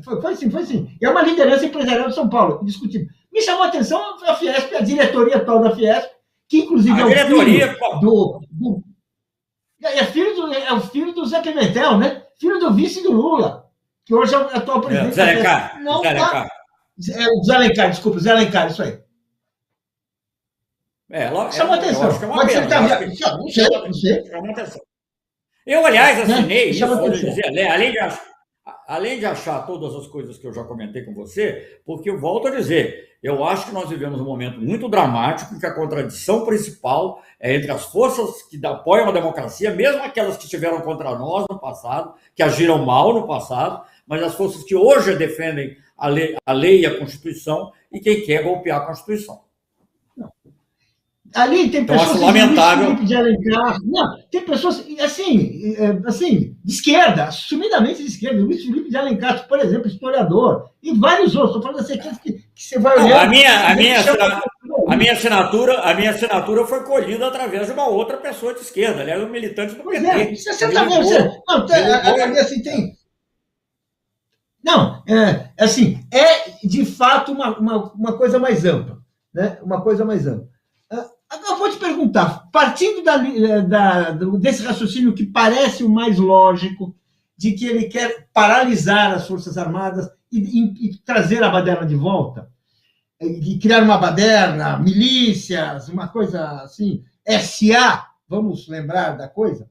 Foi sim. E é uma liderança empresarial de São Paulo, indiscutível. Me chamou a atenção a Fiesp, a diretoria atual da Fiesp, que inclusive é o filho É o filho do Zé Pimentel, né? Filho do vice do Lula, que hoje é o atual presidente.
Zé Alencar.
Não,
Zé Alencar.
O Zé Alencar, desculpa, o Zé Alencar, isso aí. Chama atenção.
Eu acho que é uma pena.
Não sei.
Chama atenção. Eu, aliás, assinei isso,
Chama
vou
atenção.
dizer, além de achar todas as coisas que eu já comentei com você, porque eu volto a dizer, eu acho que nós vivemos um momento muito dramático em que a contradição principal é entre as forças que apoiam a democracia, mesmo aquelas que estiveram contra nós no passado, que agiram mal no passado, mas as forças que hoje defendem a lei e a Constituição e quem quer golpear a Constituição.
Ali tem pessoas
acho lamentável.
Felipe de Alencar. Não, tem pessoas assim, de esquerda, assumidamente de esquerda. Luiz Felipe de Alencar, por exemplo, historiador, e vários outros. Estou falando assim, que você vai olhar.
A minha assinatura foi colhida através de uma outra pessoa de esquerda, aliás, um militante do PT.
Você está vendo? Não, assim, tem. Não, é de fato uma coisa mais ampla, né? Uma coisa mais ampla. Agora eu vou te perguntar, partindo desse raciocínio que parece o mais lógico, de que ele quer paralisar as Forças Armadas e trazer a baderna de volta, e criar uma baderna, milícias, uma coisa assim, SA, vamos lembrar da coisa?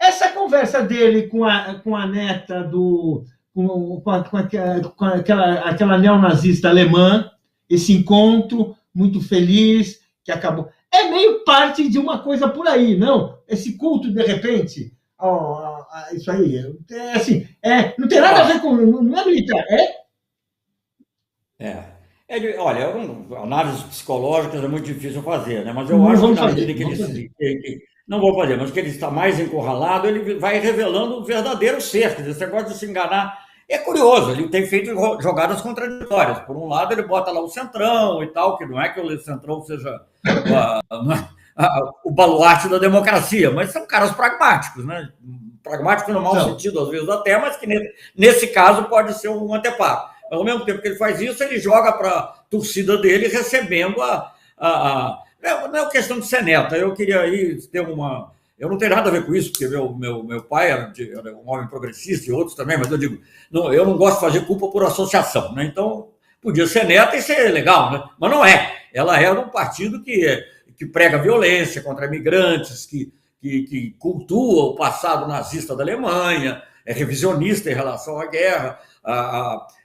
Essa conversa dele com a neta com aquela neonazista alemã, esse encontro muito feliz que acabou, é meio parte de uma coisa por aí, não? Esse culto, de repente, isso aí, não tem nada a ver com, não é militar,
olha, análises psicológicas é muito difícil fazer, né? Mas eu acho que na medida que não vou fazer, mas que ele está mais encurralado, ele vai revelando o verdadeiro ser. Quer dizer, esse negócio de se enganar é curioso, ele tem feito jogadas contraditórias. Por um lado, ele bota lá o Centrão e tal, que não é que o Centrão seja o baluarte da democracia, mas são caras pragmáticos, né? Pragmáticos no mau sentido, às vezes até, mas que nesse caso pode ser um anteparo. Ao mesmo tempo que ele faz isso, ele joga para a torcida dele recebendo não é questão de ser neta, eu queria aí ter uma... Eu não tenho nada a ver com isso, porque meu pai era um homem progressista e outros também, mas eu digo, eu não gosto de fazer culpa por associação, né? Então, podia ser neta e ser legal, né? Mas não é. Ela é um partido que prega violência contra imigrantes, que cultua o passado nazista da Alemanha, é revisionista em relação à guerra.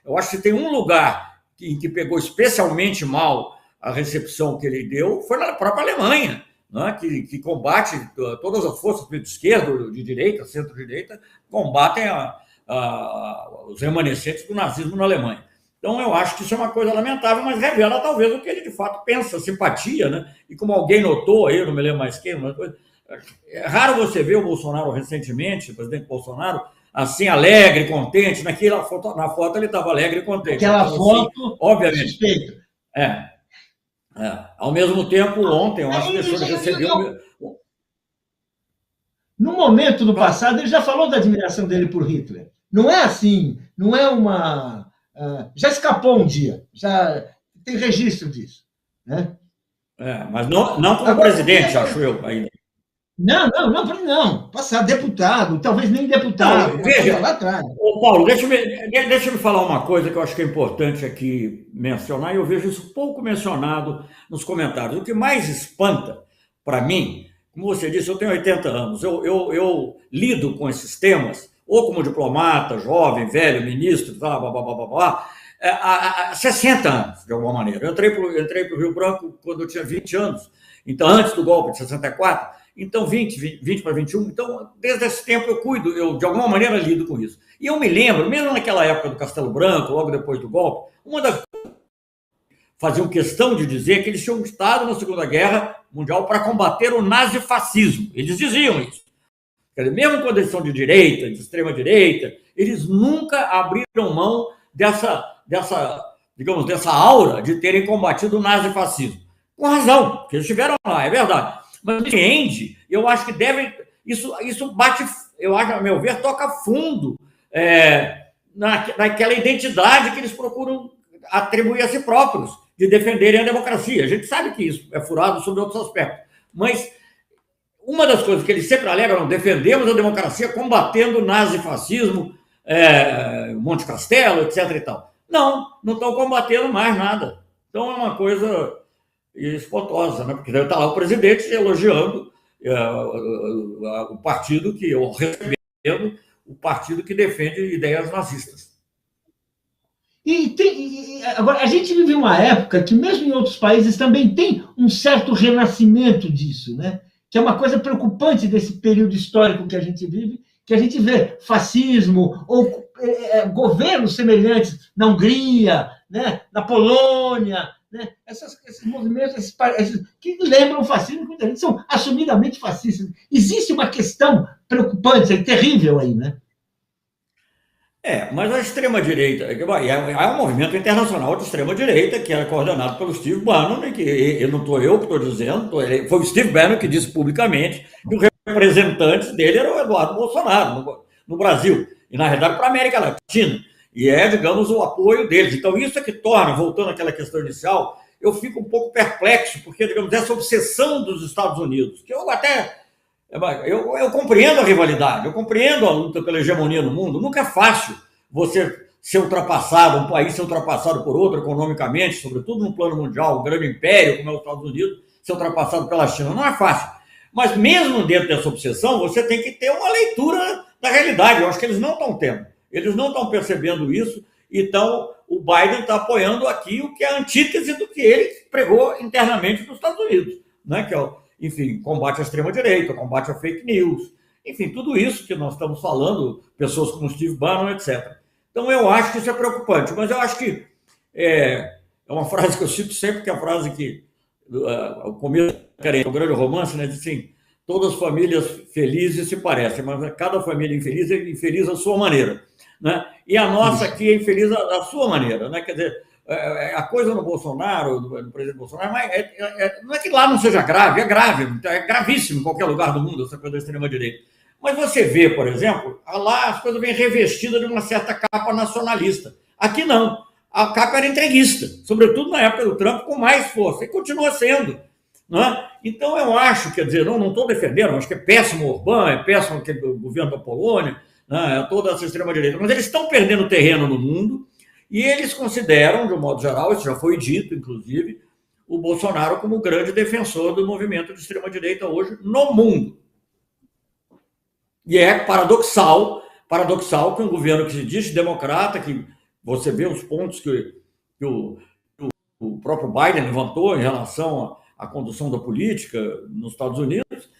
Eu acho que tem um lugar em que pegou especialmente mal a recepção que ele deu, foi na própria Alemanha, né, que combate todas as forças de esquerda, de direita, centro-direita, combatem os remanescentes do nazismo na Alemanha. Então, eu acho que isso é uma coisa lamentável, mas revela talvez o que ele de fato pensa, simpatia, né? E como alguém notou, eu não me lembro mais quem, mas é raro você ver o Bolsonaro recentemente, o presidente Bolsonaro, assim, alegre, contente. Na foto ele estava alegre e contente.
Aquela
então,
foto,
assim, obviamente.
Suspeito.
Ao mesmo tempo, ontem, eu acho que ele recebeu...
No momento do passado, ele já falou da admiração dele por Hitler. Não é assim, não é uma... já escapou um dia, já tem registro disso, né?
Mas não como presidente, acho eu, ainda.
Não. Passar deputado, talvez nem deputado.
Não, veja,
lá atrás.
Paulo, deixa eu me falar uma coisa que eu acho que é importante aqui mencionar, e eu vejo isso pouco mencionado nos comentários. O que mais espanta para mim, como você disse, eu tenho 80 anos, eu lido com esses temas, ou como diplomata, jovem, velho, ministro, há 60 anos, de alguma maneira. Eu entrei para o Rio Branco quando eu tinha 20 anos, então antes do golpe de 64, então 20 para 21, então desde esse tempo eu cuido, eu de alguma maneira lido com isso. E eu me lembro, mesmo naquela época do Castelo Branco, logo depois do golpe, faziam questão de dizer que eles tinham estado na Segunda Guerra Mundial para combater o nazifascismo. Eles diziam isso. Quer dizer, mesmo quando eles são de direita, de extrema direita, eles nunca abriram mão dessa aura de terem combatido o nazifascismo. Com razão, porque eles estiveram lá, é verdade. Mas entende, eu acho que isso bate, eu acho, a meu ver, toca fundo naquela identidade que eles procuram atribuir a si próprios, de defenderem a democracia. A gente sabe que isso é furado sobre outros aspectos, mas uma das coisas que eles sempre alegam, defendemos a democracia combatendo o nazifascismo, Monte Castelo, etc. e tal. Não estão combatendo mais nada. Então é uma coisa espantosa, né? Porque está lá o presidente elogiando o partido que, ou recebendo o partido que defende ideias nazistas.
Agora, a gente vive uma época que, mesmo em outros países, também tem um certo renascimento disso, né? Que é uma coisa preocupante desse período histórico que a gente vive, que a gente vê fascismo ou governos semelhantes na Hungria, né? Na Polônia, né? Esses movimentos que lembram o fascismo, muita gente são assumidamente fascistas. Existe uma questão preocupante, terrível aí, né?
Mas a extrema-direita, há um movimento internacional de extrema-direita que era coordenado pelo Steve Bannon, que não estou eu que estou dizendo, foi o Steve Bannon que disse publicamente que o representante dele era o Eduardo Bolsonaro, no Brasil, e na realidade para a América Latina, e digamos, o apoio deles. Então isso é que torna, voltando àquela questão inicial, eu fico um pouco perplexo, porque, digamos, essa obsessão dos Estados Unidos, que eu até... Eu compreendo a rivalidade, eu compreendo a luta pela hegemonia no mundo. Nunca é fácil você ser ultrapassado, um país ser ultrapassado por outro economicamente, sobretudo no plano mundial, um grande império como é os Estados Unidos, ser ultrapassado pela China. Não é fácil. Mas mesmo dentro dessa obsessão, você tem que ter uma leitura da realidade. Eu acho que eles não estão tendo. Eles não estão percebendo isso. Então, o Biden está apoiando aqui o que é a antítese do que ele pregou internamente nos Estados Unidos, né? Que é enfim, combate à extrema-direita, combate à fake news, enfim, tudo isso que nós estamos falando, pessoas como Steve Bannon, etc. Então, eu acho que isso é preocupante, mas eu acho que é uma frase que eu cito sempre, que é a frase que o começo o grande romance, né, diz assim, todas as famílias felizes se parecem, mas cada família infeliz é infeliz à sua maneira, né? E a nossa aqui é infeliz à sua maneira, né? Quer dizer, a coisa no Bolsonaro, no presidente Bolsonaro, não é que lá não seja grave, é gravíssimo em qualquer lugar do mundo essa coisa da extrema-direita. Mas você vê, por exemplo, lá as coisas vêm revestidas de uma certa capa nacionalista. Aqui não. A capa era entreguista, sobretudo na época do Trump, com mais força, e continua sendo. Não é? Então, eu acho, quer dizer, não estou defendendo, acho que é péssimo o Orbán, é péssimo o governo da Polônia, né, toda essa extrema-direita, mas eles estão perdendo terreno no mundo. E eles consideram, de um modo geral, isso já foi dito, inclusive, o Bolsonaro como o grande defensor do movimento de extrema-direita hoje no mundo. E é paradoxal que um governo que se diz democrata, que você vê os pontos que o próprio Biden levantou em relação à condução da política nos Estados Unidos,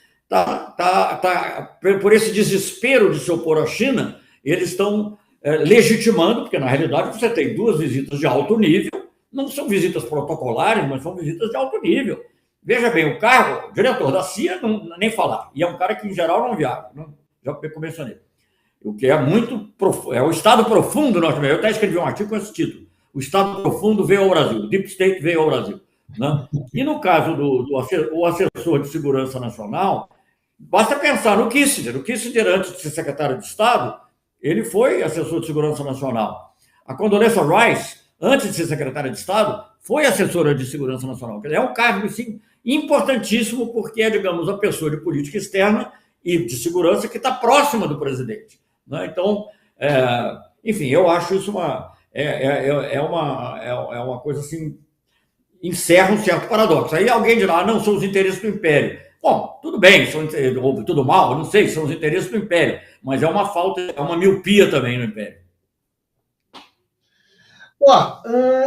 por esse desespero de se opor à China, eles estão legitimando, porque na realidade você tem duas visitas de alto nível, não são visitas protocolares, mas são visitas de alto nível. Veja bem, o diretor da CIA, nem falar, e é um cara que em geral não viaja, já mencionei. O que é muito profundo, é o Estado profundo norte-americano. Eu até escrevi um artigo com esse título: o Estado profundo veio ao Brasil, o Deep State veio ao Brasil, né? E no caso do assessor de segurança nacional, basta pensar no Kissinger. O Kissinger, antes de ser secretário de Estado, ele foi assessor de segurança nacional. A Condoleezza Rice, antes de ser secretária de Estado, foi assessora de segurança nacional. É um cargo, sim, importantíssimo, porque é, digamos, a pessoa de política externa e de segurança que está próxima do presidente, né? Então, enfim, eu acho isso uma coisa assim, encerra um certo paradoxo. Aí alguém dirá, não, são os interesses do Império. Bom, tudo bem, ou tudo mal, não sei, são os interesses do Império, mas é uma falta, é uma miopia também no Império.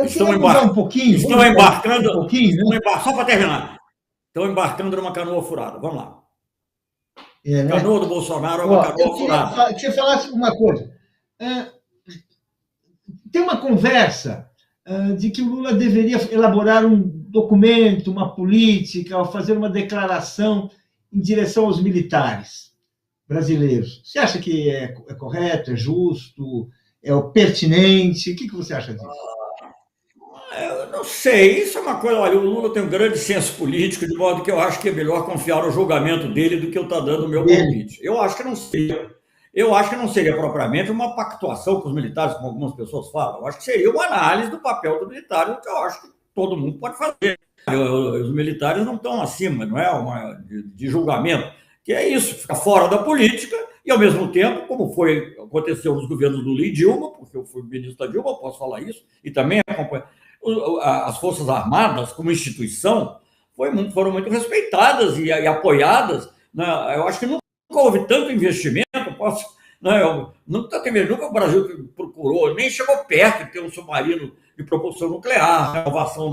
Estão embarcando
um pouquinho, né? Só para terminar, estão embarcando numa canoa furada. Vamos lá.
Né?
Canoa do Bolsonaro é uma canoa furada.
Que você falasse uma coisa. Tem uma conversa de que o Lula deveria elaborar um documento, uma política, ou fazer uma declaração em direção aos militares brasileiros. Você acha que é correto, é justo, é pertinente? O que você acha disso?
Eu não sei, isso é uma coisa. Olha, o Lula tem um grande senso político, de modo que eu acho que é melhor confiar no julgamento dele do que eu estar dando o meu palpite. Eu acho que não seria propriamente uma pactuação com os militares, como algumas pessoas falam. Eu acho que seria uma análise do papel do militar, o que eu acho que todo mundo pode fazer. Os militares não estão acima, não é de julgamento. que é isso, fica fora da política e, ao mesmo tempo, como aconteceu nos governos Lula e Dilma, porque eu fui ministro da Dilma, posso falar isso, e também acompanho, as Forças Armadas, como instituição, foram muito respeitadas e apoiadas, né? Eu acho que nunca houve tanto investimento, nunca o Brasil procurou, nem chegou perto de ter um submarino de propulsão nuclear, a renovação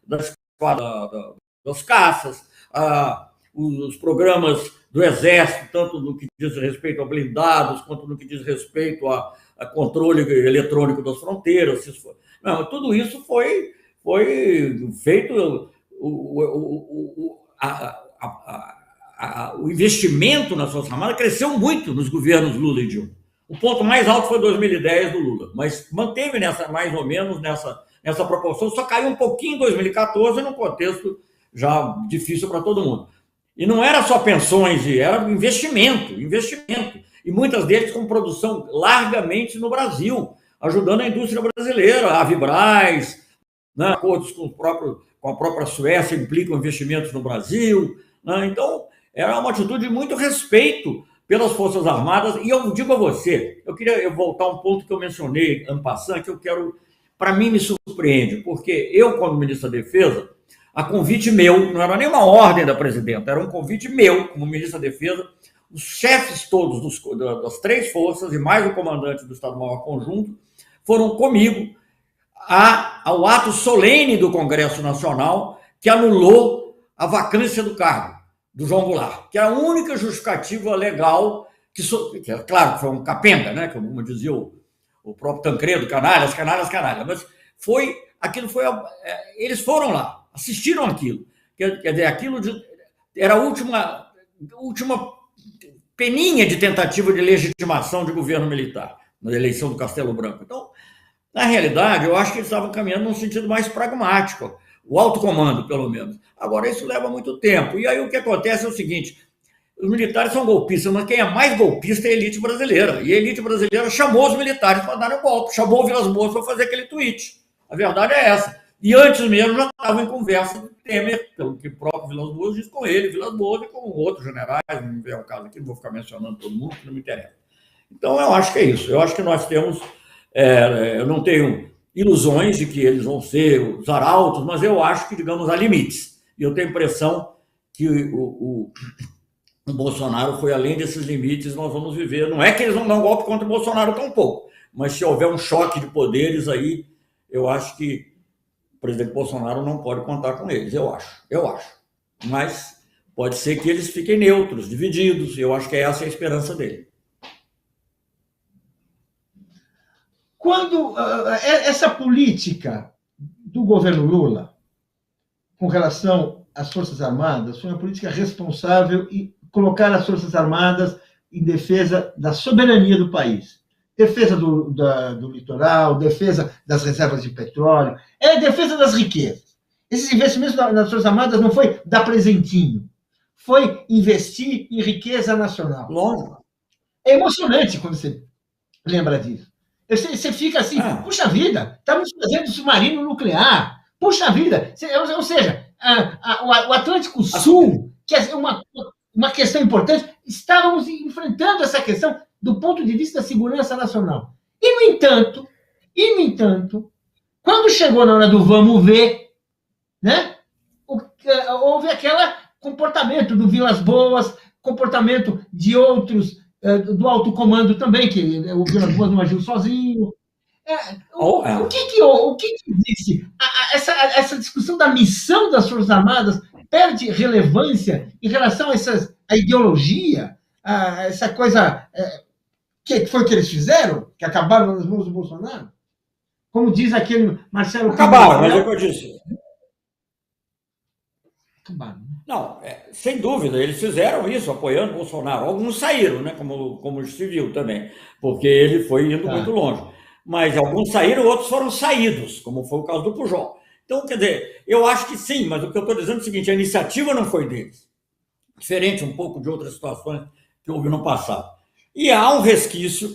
das caças, os programas do Exército, tanto no que diz respeito a blindados, quanto no que diz respeito a controle eletrônico das fronteiras. Tudo isso foi feito, o investimento nas Forças Armadas cresceu muito nos governos Lula e Dilma. O ponto mais alto foi 2010 do Lula, mas manteve mais ou menos nessa proporção, só caiu um pouquinho em 2014, num contexto já difícil para todo mundo. E não era só pensões, era investimento, e muitas deles com produção largamente no Brasil, ajudando a indústria brasileira, a Vibraz, né, acordos com a própria Suécia implicam investimentos no Brasil, né? Então, era uma atitude de muito respeito pelas Forças Armadas, e eu digo a você, eu queria voltar a um ponto que eu mencionei en passant, que para mim me surpreende, porque eu, como ministro da Defesa, a convite meu, não era nem uma ordem da presidenta, era um convite meu, como ministro da Defesa, os chefes todos das 3 forças e mais o comandante do Estado-Maior Conjunto foram comigo ao ato solene do Congresso Nacional que anulou a vacância do cargo do João Goulart, que era a única justificativa legal, que claro que foi um capenga, né, como dizia o próprio Tancredo, canalhas, mas eles foram lá, assistiram aquilo, quer dizer, era a última peninha de tentativa de legitimação de governo militar, na eleição do Castelo Branco. Então, na realidade, eu acho que eles estavam caminhando num sentido mais pragmático, o alto comando, pelo menos. Agora, isso leva muito tempo. E aí o que acontece é o seguinte, os militares são golpistas, mas quem é mais golpista é a elite brasileira. E a elite brasileira chamou os militares para darem o golpe, chamou o Vilas Boas para fazer aquele tweet. A verdade é essa. E antes mesmo já estavam em conversa com o Temer, pelo que o próprio Vilas Boas disse com ele, Vilas Boas e com outros generais, não é o caso aqui, não vou ficar mencionando todo mundo, que não me interessa. Então, eu acho que é isso. Eu acho que nós temos... eu não tenho ilusões de que eles vão ser os arautos, mas eu acho que, digamos, há limites. E eu tenho a impressão que o Bolsonaro foi além desses limites, nós vamos viver. Não é que eles vão dar um golpe contra o Bolsonaro tão pouco, mas se houver um choque de poderes aí, eu acho que o presidente Bolsonaro não pode contar com eles, eu acho. Mas pode ser que eles fiquem neutros, divididos, e eu acho que essa é a esperança dele.
Quando essa política do governo Lula com relação às Forças Armadas foi uma política responsável e colocar as Forças Armadas em defesa da soberania do país. Defesa do litoral, defesa das reservas de petróleo, defesa das riquezas. Esses investimentos nas Forças Armadas não foi dar presentinho, foi investir em riqueza nacional.
Lógico.
É emocionante quando você lembra disso. Você fica assim, puxa vida, estamos fazendo submarino nuclear, puxa vida. Ou seja, o Atlântico Sul, que é uma questão importante, estávamos enfrentando essa questão do ponto de vista da segurança nacional. E, no entanto, quando chegou na hora do vamos ver, né, houve aquele comportamento do Vilas Boas, comportamento de outros, do alto comando também, que o Vilas Boas não agiu sozinho. O que existe? Essa discussão da missão das Forças Armadas perde relevância em relação a ideologia, essa coisa que foi o que eles fizeram, que acabaram nas mãos do Bolsonaro? Como diz aquele Marcelo...
Acabaram, mas é o que eu disse.
Acabaram.
Não, sem dúvida, eles fizeram isso, apoiando o Bolsonaro. Alguns saíram, né, como se viu também, porque ele foi indo muito longe. Mas alguns saíram, outros foram saídos, como foi o caso do Pujol. Então, quer dizer, eu acho que sim, mas o que eu estou dizendo é o seguinte, a iniciativa não foi deles. Diferente um pouco de outras situações que houve no passado. E há um resquício,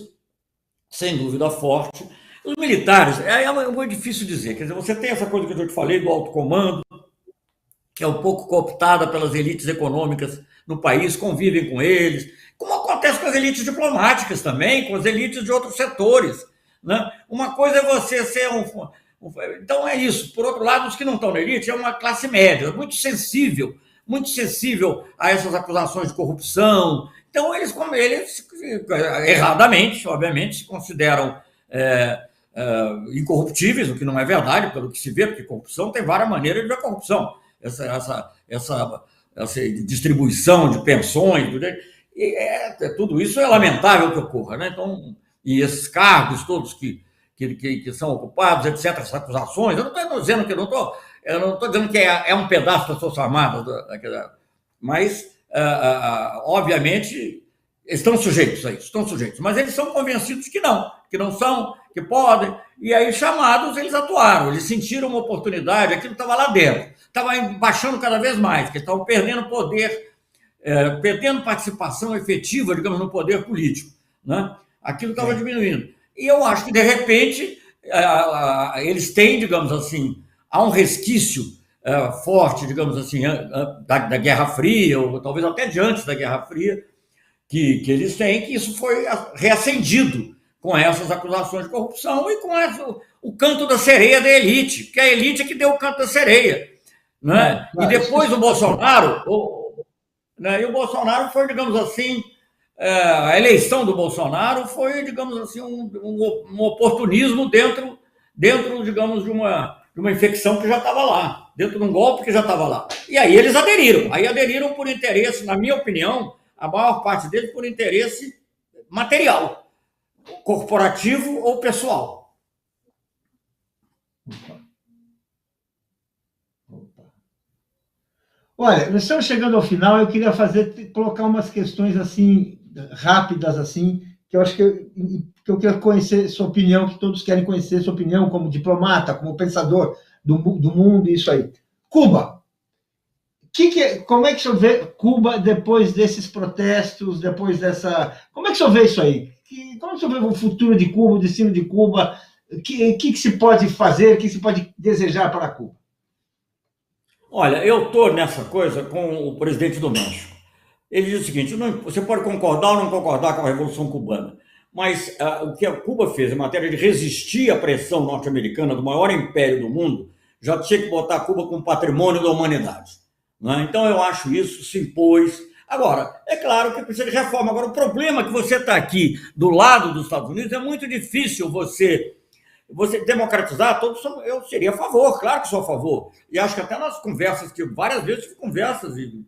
sem dúvida forte. Os militares, é muito difícil dizer, quer dizer, você tem essa coisa que eu te falei do alto comando, que é um pouco cooptada pelas elites econômicas no país, convivem com eles, como acontece com as elites diplomáticas também, com as elites de outros setores, né? Uma coisa é você ser então é isso. Por outro lado, os que não estão na elite é uma classe média, muito sensível a essas acusações de corrupção. Então, eles erradamente, obviamente, se consideram incorruptíveis, o que não é verdade, pelo que se vê, porque corrupção tem várias maneiras de ver corrupção. Essa distribuição de pensões, tudo isso é lamentável que ocorra, né? Então, e esses cargos todos que são ocupados, etc., essas acusações, eu não estou dizendo que é um pedaço das Forças Armadas, mas, obviamente, estão sujeitos a isso, mas eles são convencidos que não são, que podem, e aí chamados, eles atuaram, eles sentiram uma oportunidade, aquilo estava lá dentro, estava baixando cada vez mais, que estavam perdendo poder, perdendo participação efetiva, digamos, no poder político, né? Aquilo estava diminuindo. E eu acho que, de repente, eles têm, digamos assim, há um resquício forte, digamos assim, da Guerra Fria, ou talvez até de antes da Guerra Fria, que eles têm, que isso foi reacendido com essas acusações de corrupção e com o canto da sereia da elite, porque a elite é que deu o canto da sereia, né? E depois o Bolsonaro, né? E o Bolsonaro foi, digamos assim, a eleição do Bolsonaro foi, digamos assim, um oportunismo dentro, digamos, de uma infecção que já estava lá, dentro de um golpe que já estava lá. E aí eles aderiram por interesse, na minha opinião, a maior parte deles por interesse material, corporativo ou pessoal.
Olha, nós estamos chegando ao final, eu queria colocar umas questões assim, rápidas, assim, que eu acho que eu quero conhecer sua opinião, que todos querem conhecer sua opinião como diplomata, como pensador do mundo, isso aí. Cuba. Como é que o senhor vê Cuba depois desses protestos, depois dessa... Como é que o senhor vê isso aí? Como o senhor vê o futuro de Cuba, o destino de Cuba? O que se pode fazer, o que se pode desejar para Cuba?
Olha, eu estou nessa coisa com o presidente do México. Ele diz o seguinte: você pode concordar ou não concordar com a Revolução Cubana, mas o que a Cuba fez em matéria de resistir à pressão norte-americana do maior império do mundo, já tinha que botar Cuba como patrimônio da humanidade, né? Então eu acho isso, se impôs. Agora, é claro que precisa de reforma. Agora, o problema é que você está aqui do lado dos Estados Unidos, é muito difícil você democratizar. Eu seria a favor, claro que sou a favor. E acho que até nas conversas, que várias vezes tive conversas, e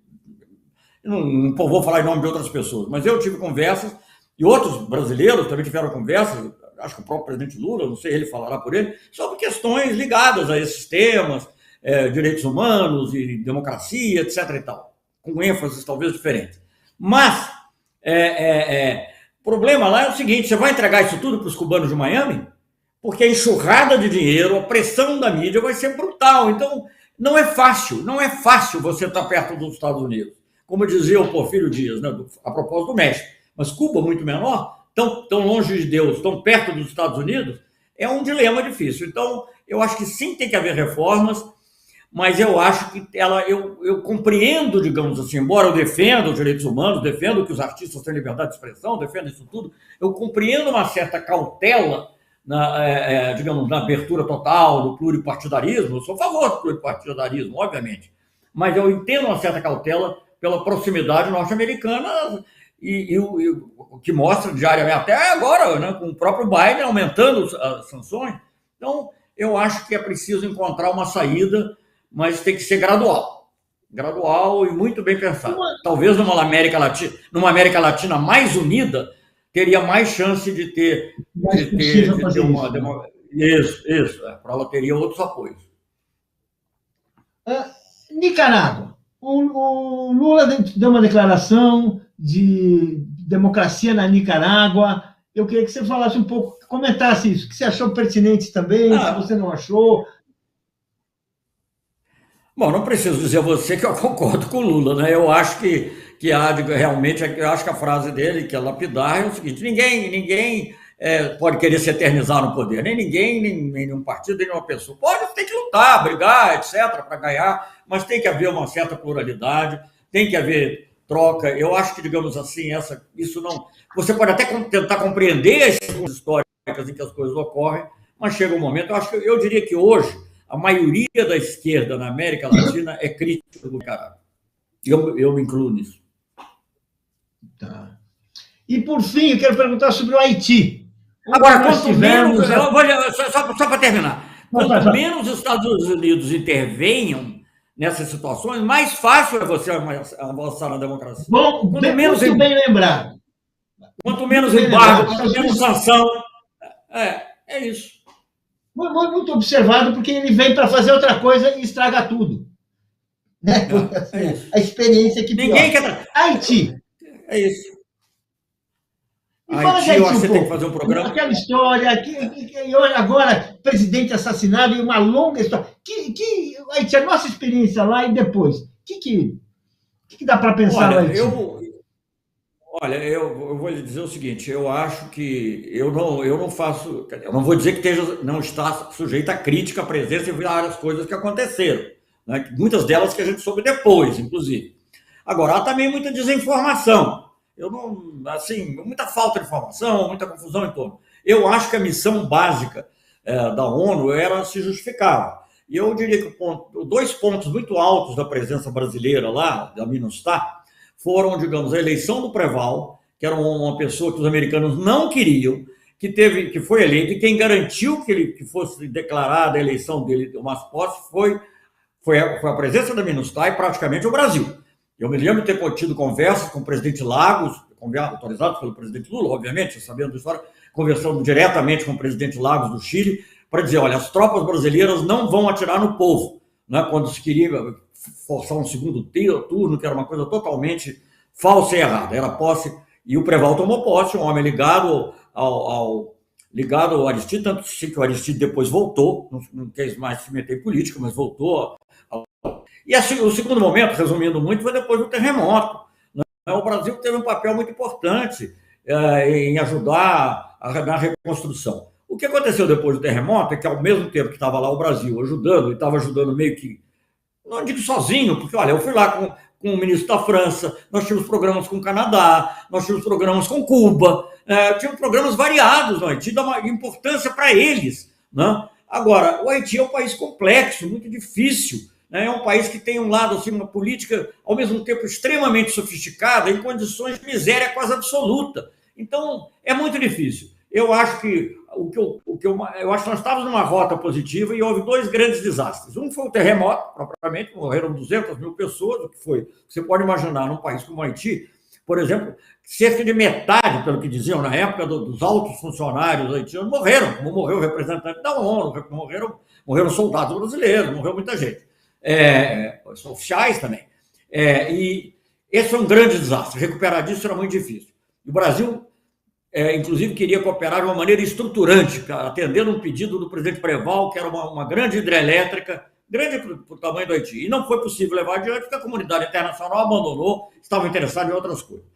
não vou falar em nome de outras pessoas, mas eu tive conversas, e outros brasileiros também tiveram conversas, acho que o próprio presidente Lula, não sei, ele falará por ele, sobre questões ligadas a esses temas, direitos humanos e democracia, etc. e tal, com ênfases talvez diferentes. Mas o problema lá é o seguinte: você vai entregar isso tudo para os cubanos de Miami? Porque a enxurrada de dinheiro, a pressão da mídia vai ser brutal. Então, não é fácil você estar perto dos Estados Unidos. Como dizia o Porfírio Dias, né, a propósito do México. Mas Cuba, muito menor, tão longe de Deus, tão perto dos Estados Unidos, é um dilema difícil. Então, eu acho que sim, tem que haver reformas, mas eu acho que eu compreendo, digamos assim, embora eu defenda os direitos humanos, defendo que os artistas têm liberdade de expressão, defendo isso tudo, eu compreendo uma certa cautela digamos, na abertura total do pluripartidarismo. Eu sou a favor do pluripartidarismo, obviamente, mas eu entendo uma certa cautela pela proximidade norte-americana e o que mostra diariamente, até agora, né, com o próprio Biden aumentando as sanções. Então, eu acho que é preciso encontrar uma saída, mas tem que ser gradual e muito bem pensado. Talvez numa América Latina mais unida, teria mais chance de ter uma... Isso. Ela teria outros apoios.
Nicarágua. O Lula deu uma declaração de democracia na Nicarágua. Eu queria que você falasse um pouco, comentasse isso, que você achou pertinente também, se você não achou.
Bom, não preciso dizer a você que eu concordo com o Lula, né? Eu acho que realmente, eu acho que a frase dele, que é lapidar, é o seguinte: ninguém pode querer se eternizar no poder, nem ninguém, nem nenhum partido, nem nenhuma pessoa. Tem que lutar, brigar, etc., para ganhar, mas tem que haver uma certa pluralidade, tem que haver troca. Eu acho que, digamos assim, isso não... Você pode até tentar compreender as circunstâncias históricas em que as coisas ocorrem, mas chega um momento, eu diria que hoje a maioria da esquerda na América Latina é crítica do caralho. Eu me incluo nisso.
Tá. E, por fim, eu quero perguntar sobre o Haiti.
Agora, quanto menos... Só para terminar. Quanto menos os Estados Unidos intervenham nessas situações, mais fácil é você avançar na democracia.
Bom,
quanto menos
muito bem lembrado.
Quanto menos embargo, quanto menos sanção. É isso.
Muito observado, porque ele vem para fazer outra coisa e estraga tudo. Né? A experiência que
ninguém quer...
Haiti.
É isso.
E fala de Haiti
eu acho que você
pouco.
tem que fazer um programa.
Aquela história, agora presidente assassinado e uma longa história. Haiti, a nossa experiência lá e depois. O que dá para pensar no Haiti?
Eu vou lhe dizer o seguinte, eu acho que eu não faço, eu não vou dizer que não está sujeito a crítica, a presença e várias coisas que aconteceram, né? Muitas delas que a gente soube depois, inclusive. Agora, há também muita desinformação. Muita falta de informação, muita confusão em torno. Eu acho que a missão básica da ONU era se justificava. E eu diria que dois pontos muito altos da presença brasileira lá, da MINUSTAH, foram, digamos, a eleição do Preval, que era uma pessoa que os americanos não queriam, que foi eleito, e quem garantiu que fosse declarada a eleição dele uma posse foi a presença da MINUSTAH e praticamente o Brasil. Eu me lembro de ter tido conversas com o presidente Lagos, autorizados pelo presidente Lula, obviamente, sabendo da história, conversando diretamente com o presidente Lagos do Chile, para dizer, olha, as tropas brasileiras não vão atirar no povo, né? Quando se queria forçar um segundo turno, que era uma coisa totalmente falsa e errada, era posse, e o Preval tomou posse, um homem ligado ao Aristide, tanto que o Aristide depois voltou, não quis mais se meter em política, mas voltou. E assim, o segundo momento, resumindo muito, foi depois do terremoto. O Brasil teve um papel muito importante em ajudar na reconstrução. O que aconteceu depois do terremoto é que, ao mesmo tempo que estava lá o Brasil ajudando, e estava ajudando meio que, não digo sozinho, porque, olha, eu fui lá com o ministro da França, nós tínhamos programas com o Canadá, nós tínhamos programas com Cuba, tínhamos programas variados no Haiti, dá uma importância para eles, né? Agora, o Haiti é um país complexo, muito difícil, né? É um país que tem um lado, assim, uma política, ao mesmo tempo, extremamente sofisticada, em condições de miséria quase absoluta. Então, é muito difícil. Eu acho que eu acho que nós estávamos numa rota positiva e houve dois grandes desastres. Um foi o terremoto, propriamente, morreram 200 mil pessoas, o que foi, você pode imaginar, num país como o Haiti, por exemplo, cerca de metade, pelo que diziam na época, dos altos funcionários haitianos morreram, como morreu o representante da ONU, morreram soldados brasileiros, morreu muita gente. Oficiais também. E esse foi um grande desastre. Recuperar disso era muito difícil. E o Brasil, inclusive, queria cooperar de uma maneira estruturante, atendendo um pedido do presidente Preval, que era uma grande hidrelétrica, grande para o tamanho do Haiti. E não foi possível levar adiante, porque a comunidade internacional abandonou, estava interessada em outras coisas.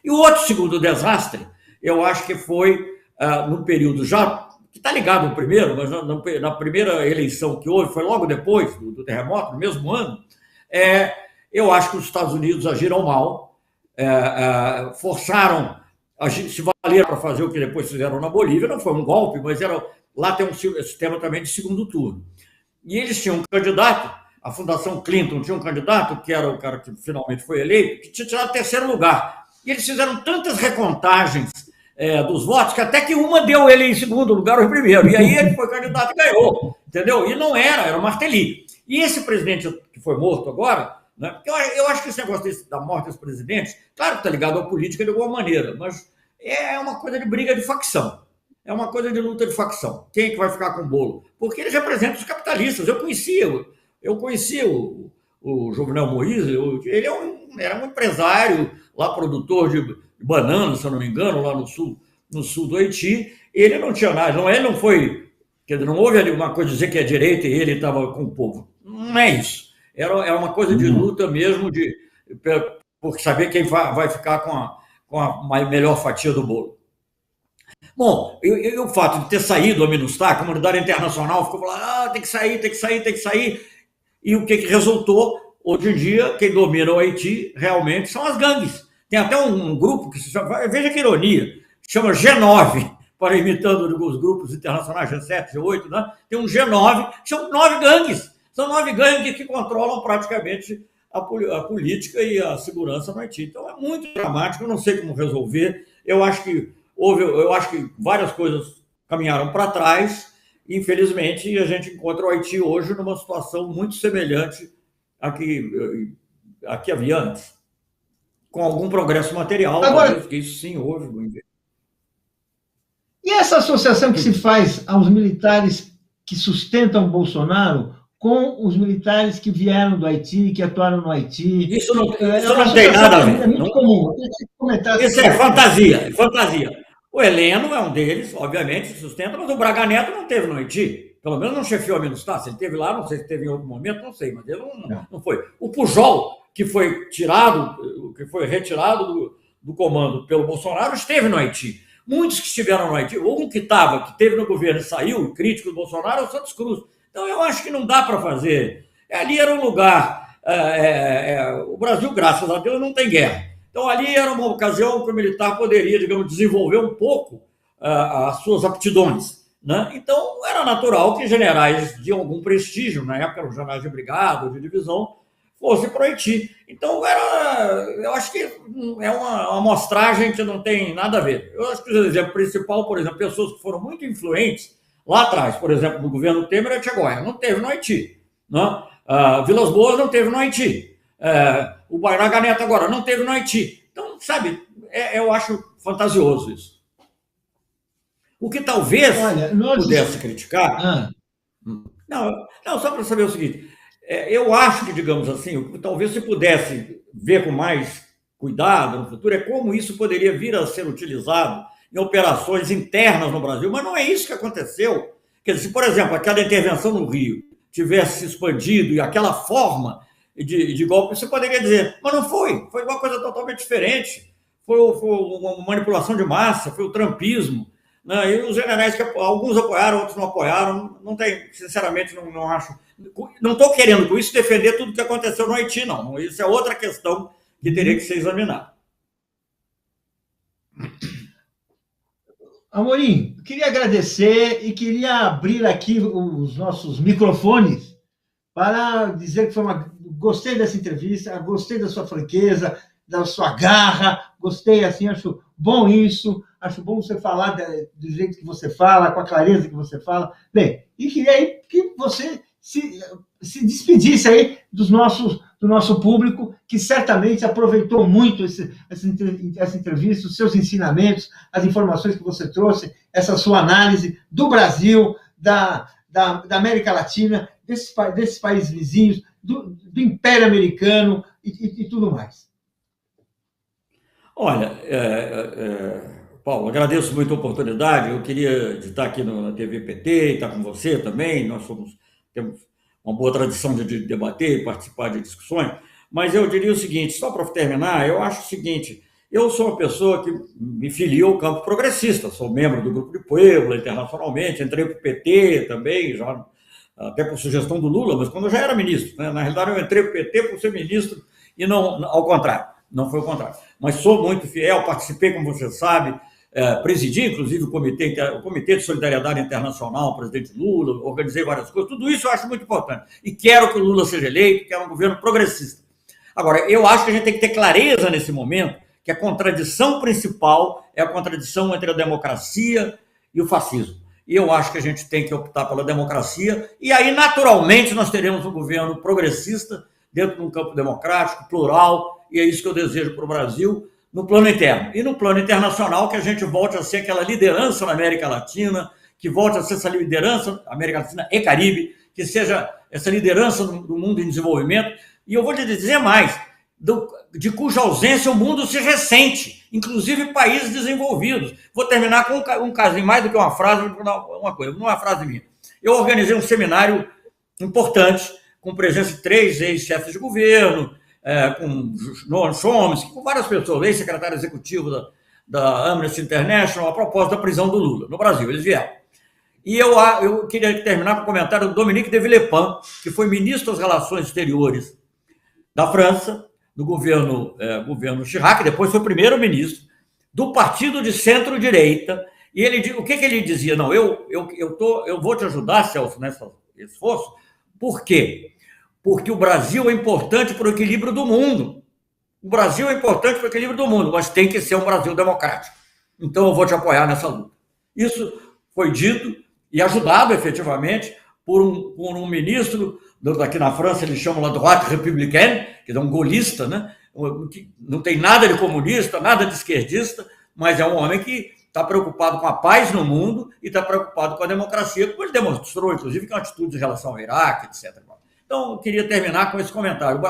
E o outro segundo desastre, eu acho que foi no período já, que está ligado ao primeiro, mas na primeira eleição que houve, foi logo depois do terremoto, no mesmo ano, eu acho que os Estados Unidos agiram mal, forçaram, se valeram para fazer o que depois fizeram na Bolívia, não foi um golpe, mas lá tem um sistema também de segundo turno. E eles tinham um candidato, a Fundação Clinton tinha um candidato, que era o cara que finalmente foi eleito, que tinha tirado terceiro lugar. E eles fizeram tantas recontagens dos votos, que até que uma deu ele em segundo lugar ou em primeiro. E aí ele foi candidato e ganhou, entendeu? E não era o Martelly. E esse presidente que foi morto agora, né, porque eu acho que esse negócio da morte dos presidentes, claro que está ligado à política de alguma maneira, mas é uma coisa de briga de facção. É uma coisa de luta de facção. Quem é que vai ficar com o bolo? Porque eles representam os capitalistas. Eu conhecia o Jovenel Moïse, ele era um empresário, lá produtor de banana, se eu não me engano, lá no sul do Haiti. Ele não tinha nada, ele não foi, quer dizer, não houve ali uma coisa de dizer que é direita e ele estava com o povo. Não é isso. Era uma coisa de luta mesmo, por saber quem vai ficar com a melhor fatia do bolo. Bom, e o fato de ter saído a MINUSTAH, a comunidade internacional ficou falando, tem que sair. E o que resultou? Hoje em dia, quem domina o Haiti realmente são as gangues. Tem até um grupo que se chama, veja que ironia, se chama G9, para imitando os grupos internacionais, G7, G8, né? Tem um G9, que são 9 gangues. São 9 gangues que controlam praticamente a política e a segurança no Haiti. Então é muito dramático, eu não sei como resolver. Eu acho que várias coisas caminharam para trás. Infelizmente, a gente encontra o Haiti hoje numa situação muito semelhante à que havia antes, com algum progresso material.
Agora,
que isso sim houve.
E essa associação que se faz aos militares que sustentam Bolsonaro com os militares que vieram do Haiti, que atuaram no Haiti?
Isso não tem nada a ver.
É muito comum.
Isso é fantasia, O Heleno é um deles, obviamente, sustenta, mas o Braga Neto não teve no Haiti. Pelo menos não chefiou a MINUSTAH. Se ele teve lá, não sei se teve em outro momento, não sei, mas ele não foi. O Pujol, que foi retirado do comando pelo Bolsonaro, esteve no Haiti. Muitos que estiveram no Haiti, ou um que teve no governo e saiu, crítico do Bolsonaro, é o Santos Cruz. Então, eu acho que não dá para fazer. Ali era um lugar... o Brasil, graças a Deus, não tem guerra. Então, ali era uma ocasião que o militar poderia, digamos, desenvolver um pouco as suas aptidões, né? Então, era natural que generais de algum prestígio, na época eram generais de brigada ou de divisão, fossem para o Haiti. Então, eu acho que é uma amostragem que não tem nada a ver. Eu acho que o exemplo principal, por exemplo, pessoas que foram muito influentes lá atrás, por exemplo, no governo Temer, é Tchegoia, não teve no Haiti, né? Vilas Boas não teve no Haiti. O Braga Neto agora não teve no Haiti. Então, sabe, eu acho fantasioso isso. O que talvez pudesse criticar... Não, só para saber o seguinte, eu acho que, digamos assim, o que talvez se pudesse ver com mais cuidado no futuro é como isso poderia vir a ser utilizado em operações internas no Brasil, mas não é isso que aconteceu. Quer dizer, se, por exemplo, aquela intervenção no Rio tivesse se expandido e aquela forma de golpe, você poderia dizer, mas não foi uma coisa totalmente diferente, foi uma manipulação de massa, foi o trumpismo, né? E os generais, que alguns apoiaram, outros não apoiaram, não tem, sinceramente, não acho, não estou querendo com isso defender tudo que aconteceu no Haiti, não, isso é outra questão que teria que ser examinada.
Amorim, queria agradecer e queria abrir aqui os nossos microfones para dizer que gostei dessa entrevista, gostei da sua franqueza, da sua garra, gostei, assim, acho bom isso, acho bom você falar do jeito que você fala, com a clareza que você fala. Bem, e queria aí que você se despedisse aí do nosso público, que certamente aproveitou muito essa entrevista, os seus ensinamentos, as informações que você trouxe, essa sua análise do Brasil, da América Latina, desses países vizinhos, do Império Americano e tudo mais.
Olha, Paulo, agradeço muito a oportunidade. Eu queria estar aqui na TV PT e estar com você também. Nós temos uma boa tradição de debater e participar de discussões, mas eu diria o seguinte, só para terminar, eu acho o seguinte, eu sou uma pessoa que me filiou ao campo progressista, sou membro do Grupo de Puebla internacionalmente, entrei para o PT também, já, até por sugestão do Lula, mas quando eu já era ministro, né? Na realidade eu entrei para o PT por ser ministro e não ao contrário, não foi o contrário, mas sou muito fiel, participei, como você sabe, presidi, inclusive, o Comitê de Solidariedade Internacional, o presidente Lula, organizei várias coisas, tudo isso eu acho muito importante. E quero que o Lula seja eleito, quero um governo progressista. Agora, eu acho que a gente tem que ter clareza nesse momento que a contradição principal é a contradição entre a democracia e o fascismo. E eu acho que a gente tem que optar pela democracia, e aí, naturalmente, nós teremos um governo progressista dentro de um campo democrático, plural, e é isso que eu desejo para o Brasil, no plano interno. E no plano internacional, que a gente volte a ser aquela liderança na América Latina, que volte a ser essa liderança, América Latina e Caribe, que seja essa liderança do mundo em desenvolvimento. E eu vou te dizer mais, de cuja ausência o mundo se ressente, inclusive países desenvolvidos. Vou terminar com um caso, mais do que uma frase, uma coisa, não é uma frase minha. Eu organizei um seminário importante, com presença de 3 ex-chefes de governo, com Noam Chomsky, com várias pessoas, ex-secretário executivo da Amnesty International, a propósito da prisão do Lula, no Brasil, eles vieram. E eu queria terminar com o comentário do Dominique de Villepin, que foi ministro das Relações Exteriores da França, do governo Chirac, depois foi primeiro-ministro, do partido de centro-direita, e o que ele dizia? Não, eu vou te ajudar, Celso, nesse esforço. Por quê? Porque o Brasil é importante para o equilíbrio do mundo. O Brasil é importante para o equilíbrio do mundo, mas tem que ser um Brasil democrático. Então eu vou te apoiar nessa luta. Isso foi dito e ajudado, efetivamente, por um ministro, daqui na França eles chamam la droite républicaine, que é um golista, né? Que não tem nada de comunista, nada de esquerdista, mas é um homem que está preocupado com a paz no mundo e está preocupado com a democracia, como ele demonstrou, inclusive, com atitudes em relação ao Iraque, etc. Então, eu queria terminar com esse comentário.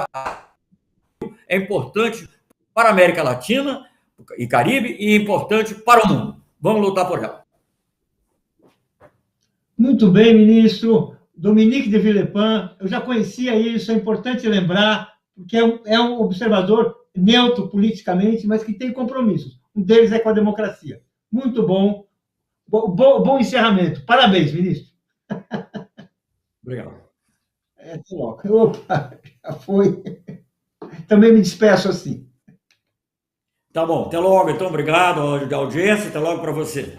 É importante para a América Latina e Caribe e importante para o mundo. Vamos lutar por ela.
Muito bem, ministro. Dominique de Villepin, eu já conhecia isso, é importante lembrar, porque é um observador neutro politicamente, mas que tem compromissos. Um deles é com a democracia. Muito bom. Bom encerramento. Parabéns, ministro.
Obrigado.
Até logo. Opa, já foi. Também me despeço assim.
Tá bom. Até logo, então. Obrigado à audiência. Até logo para você.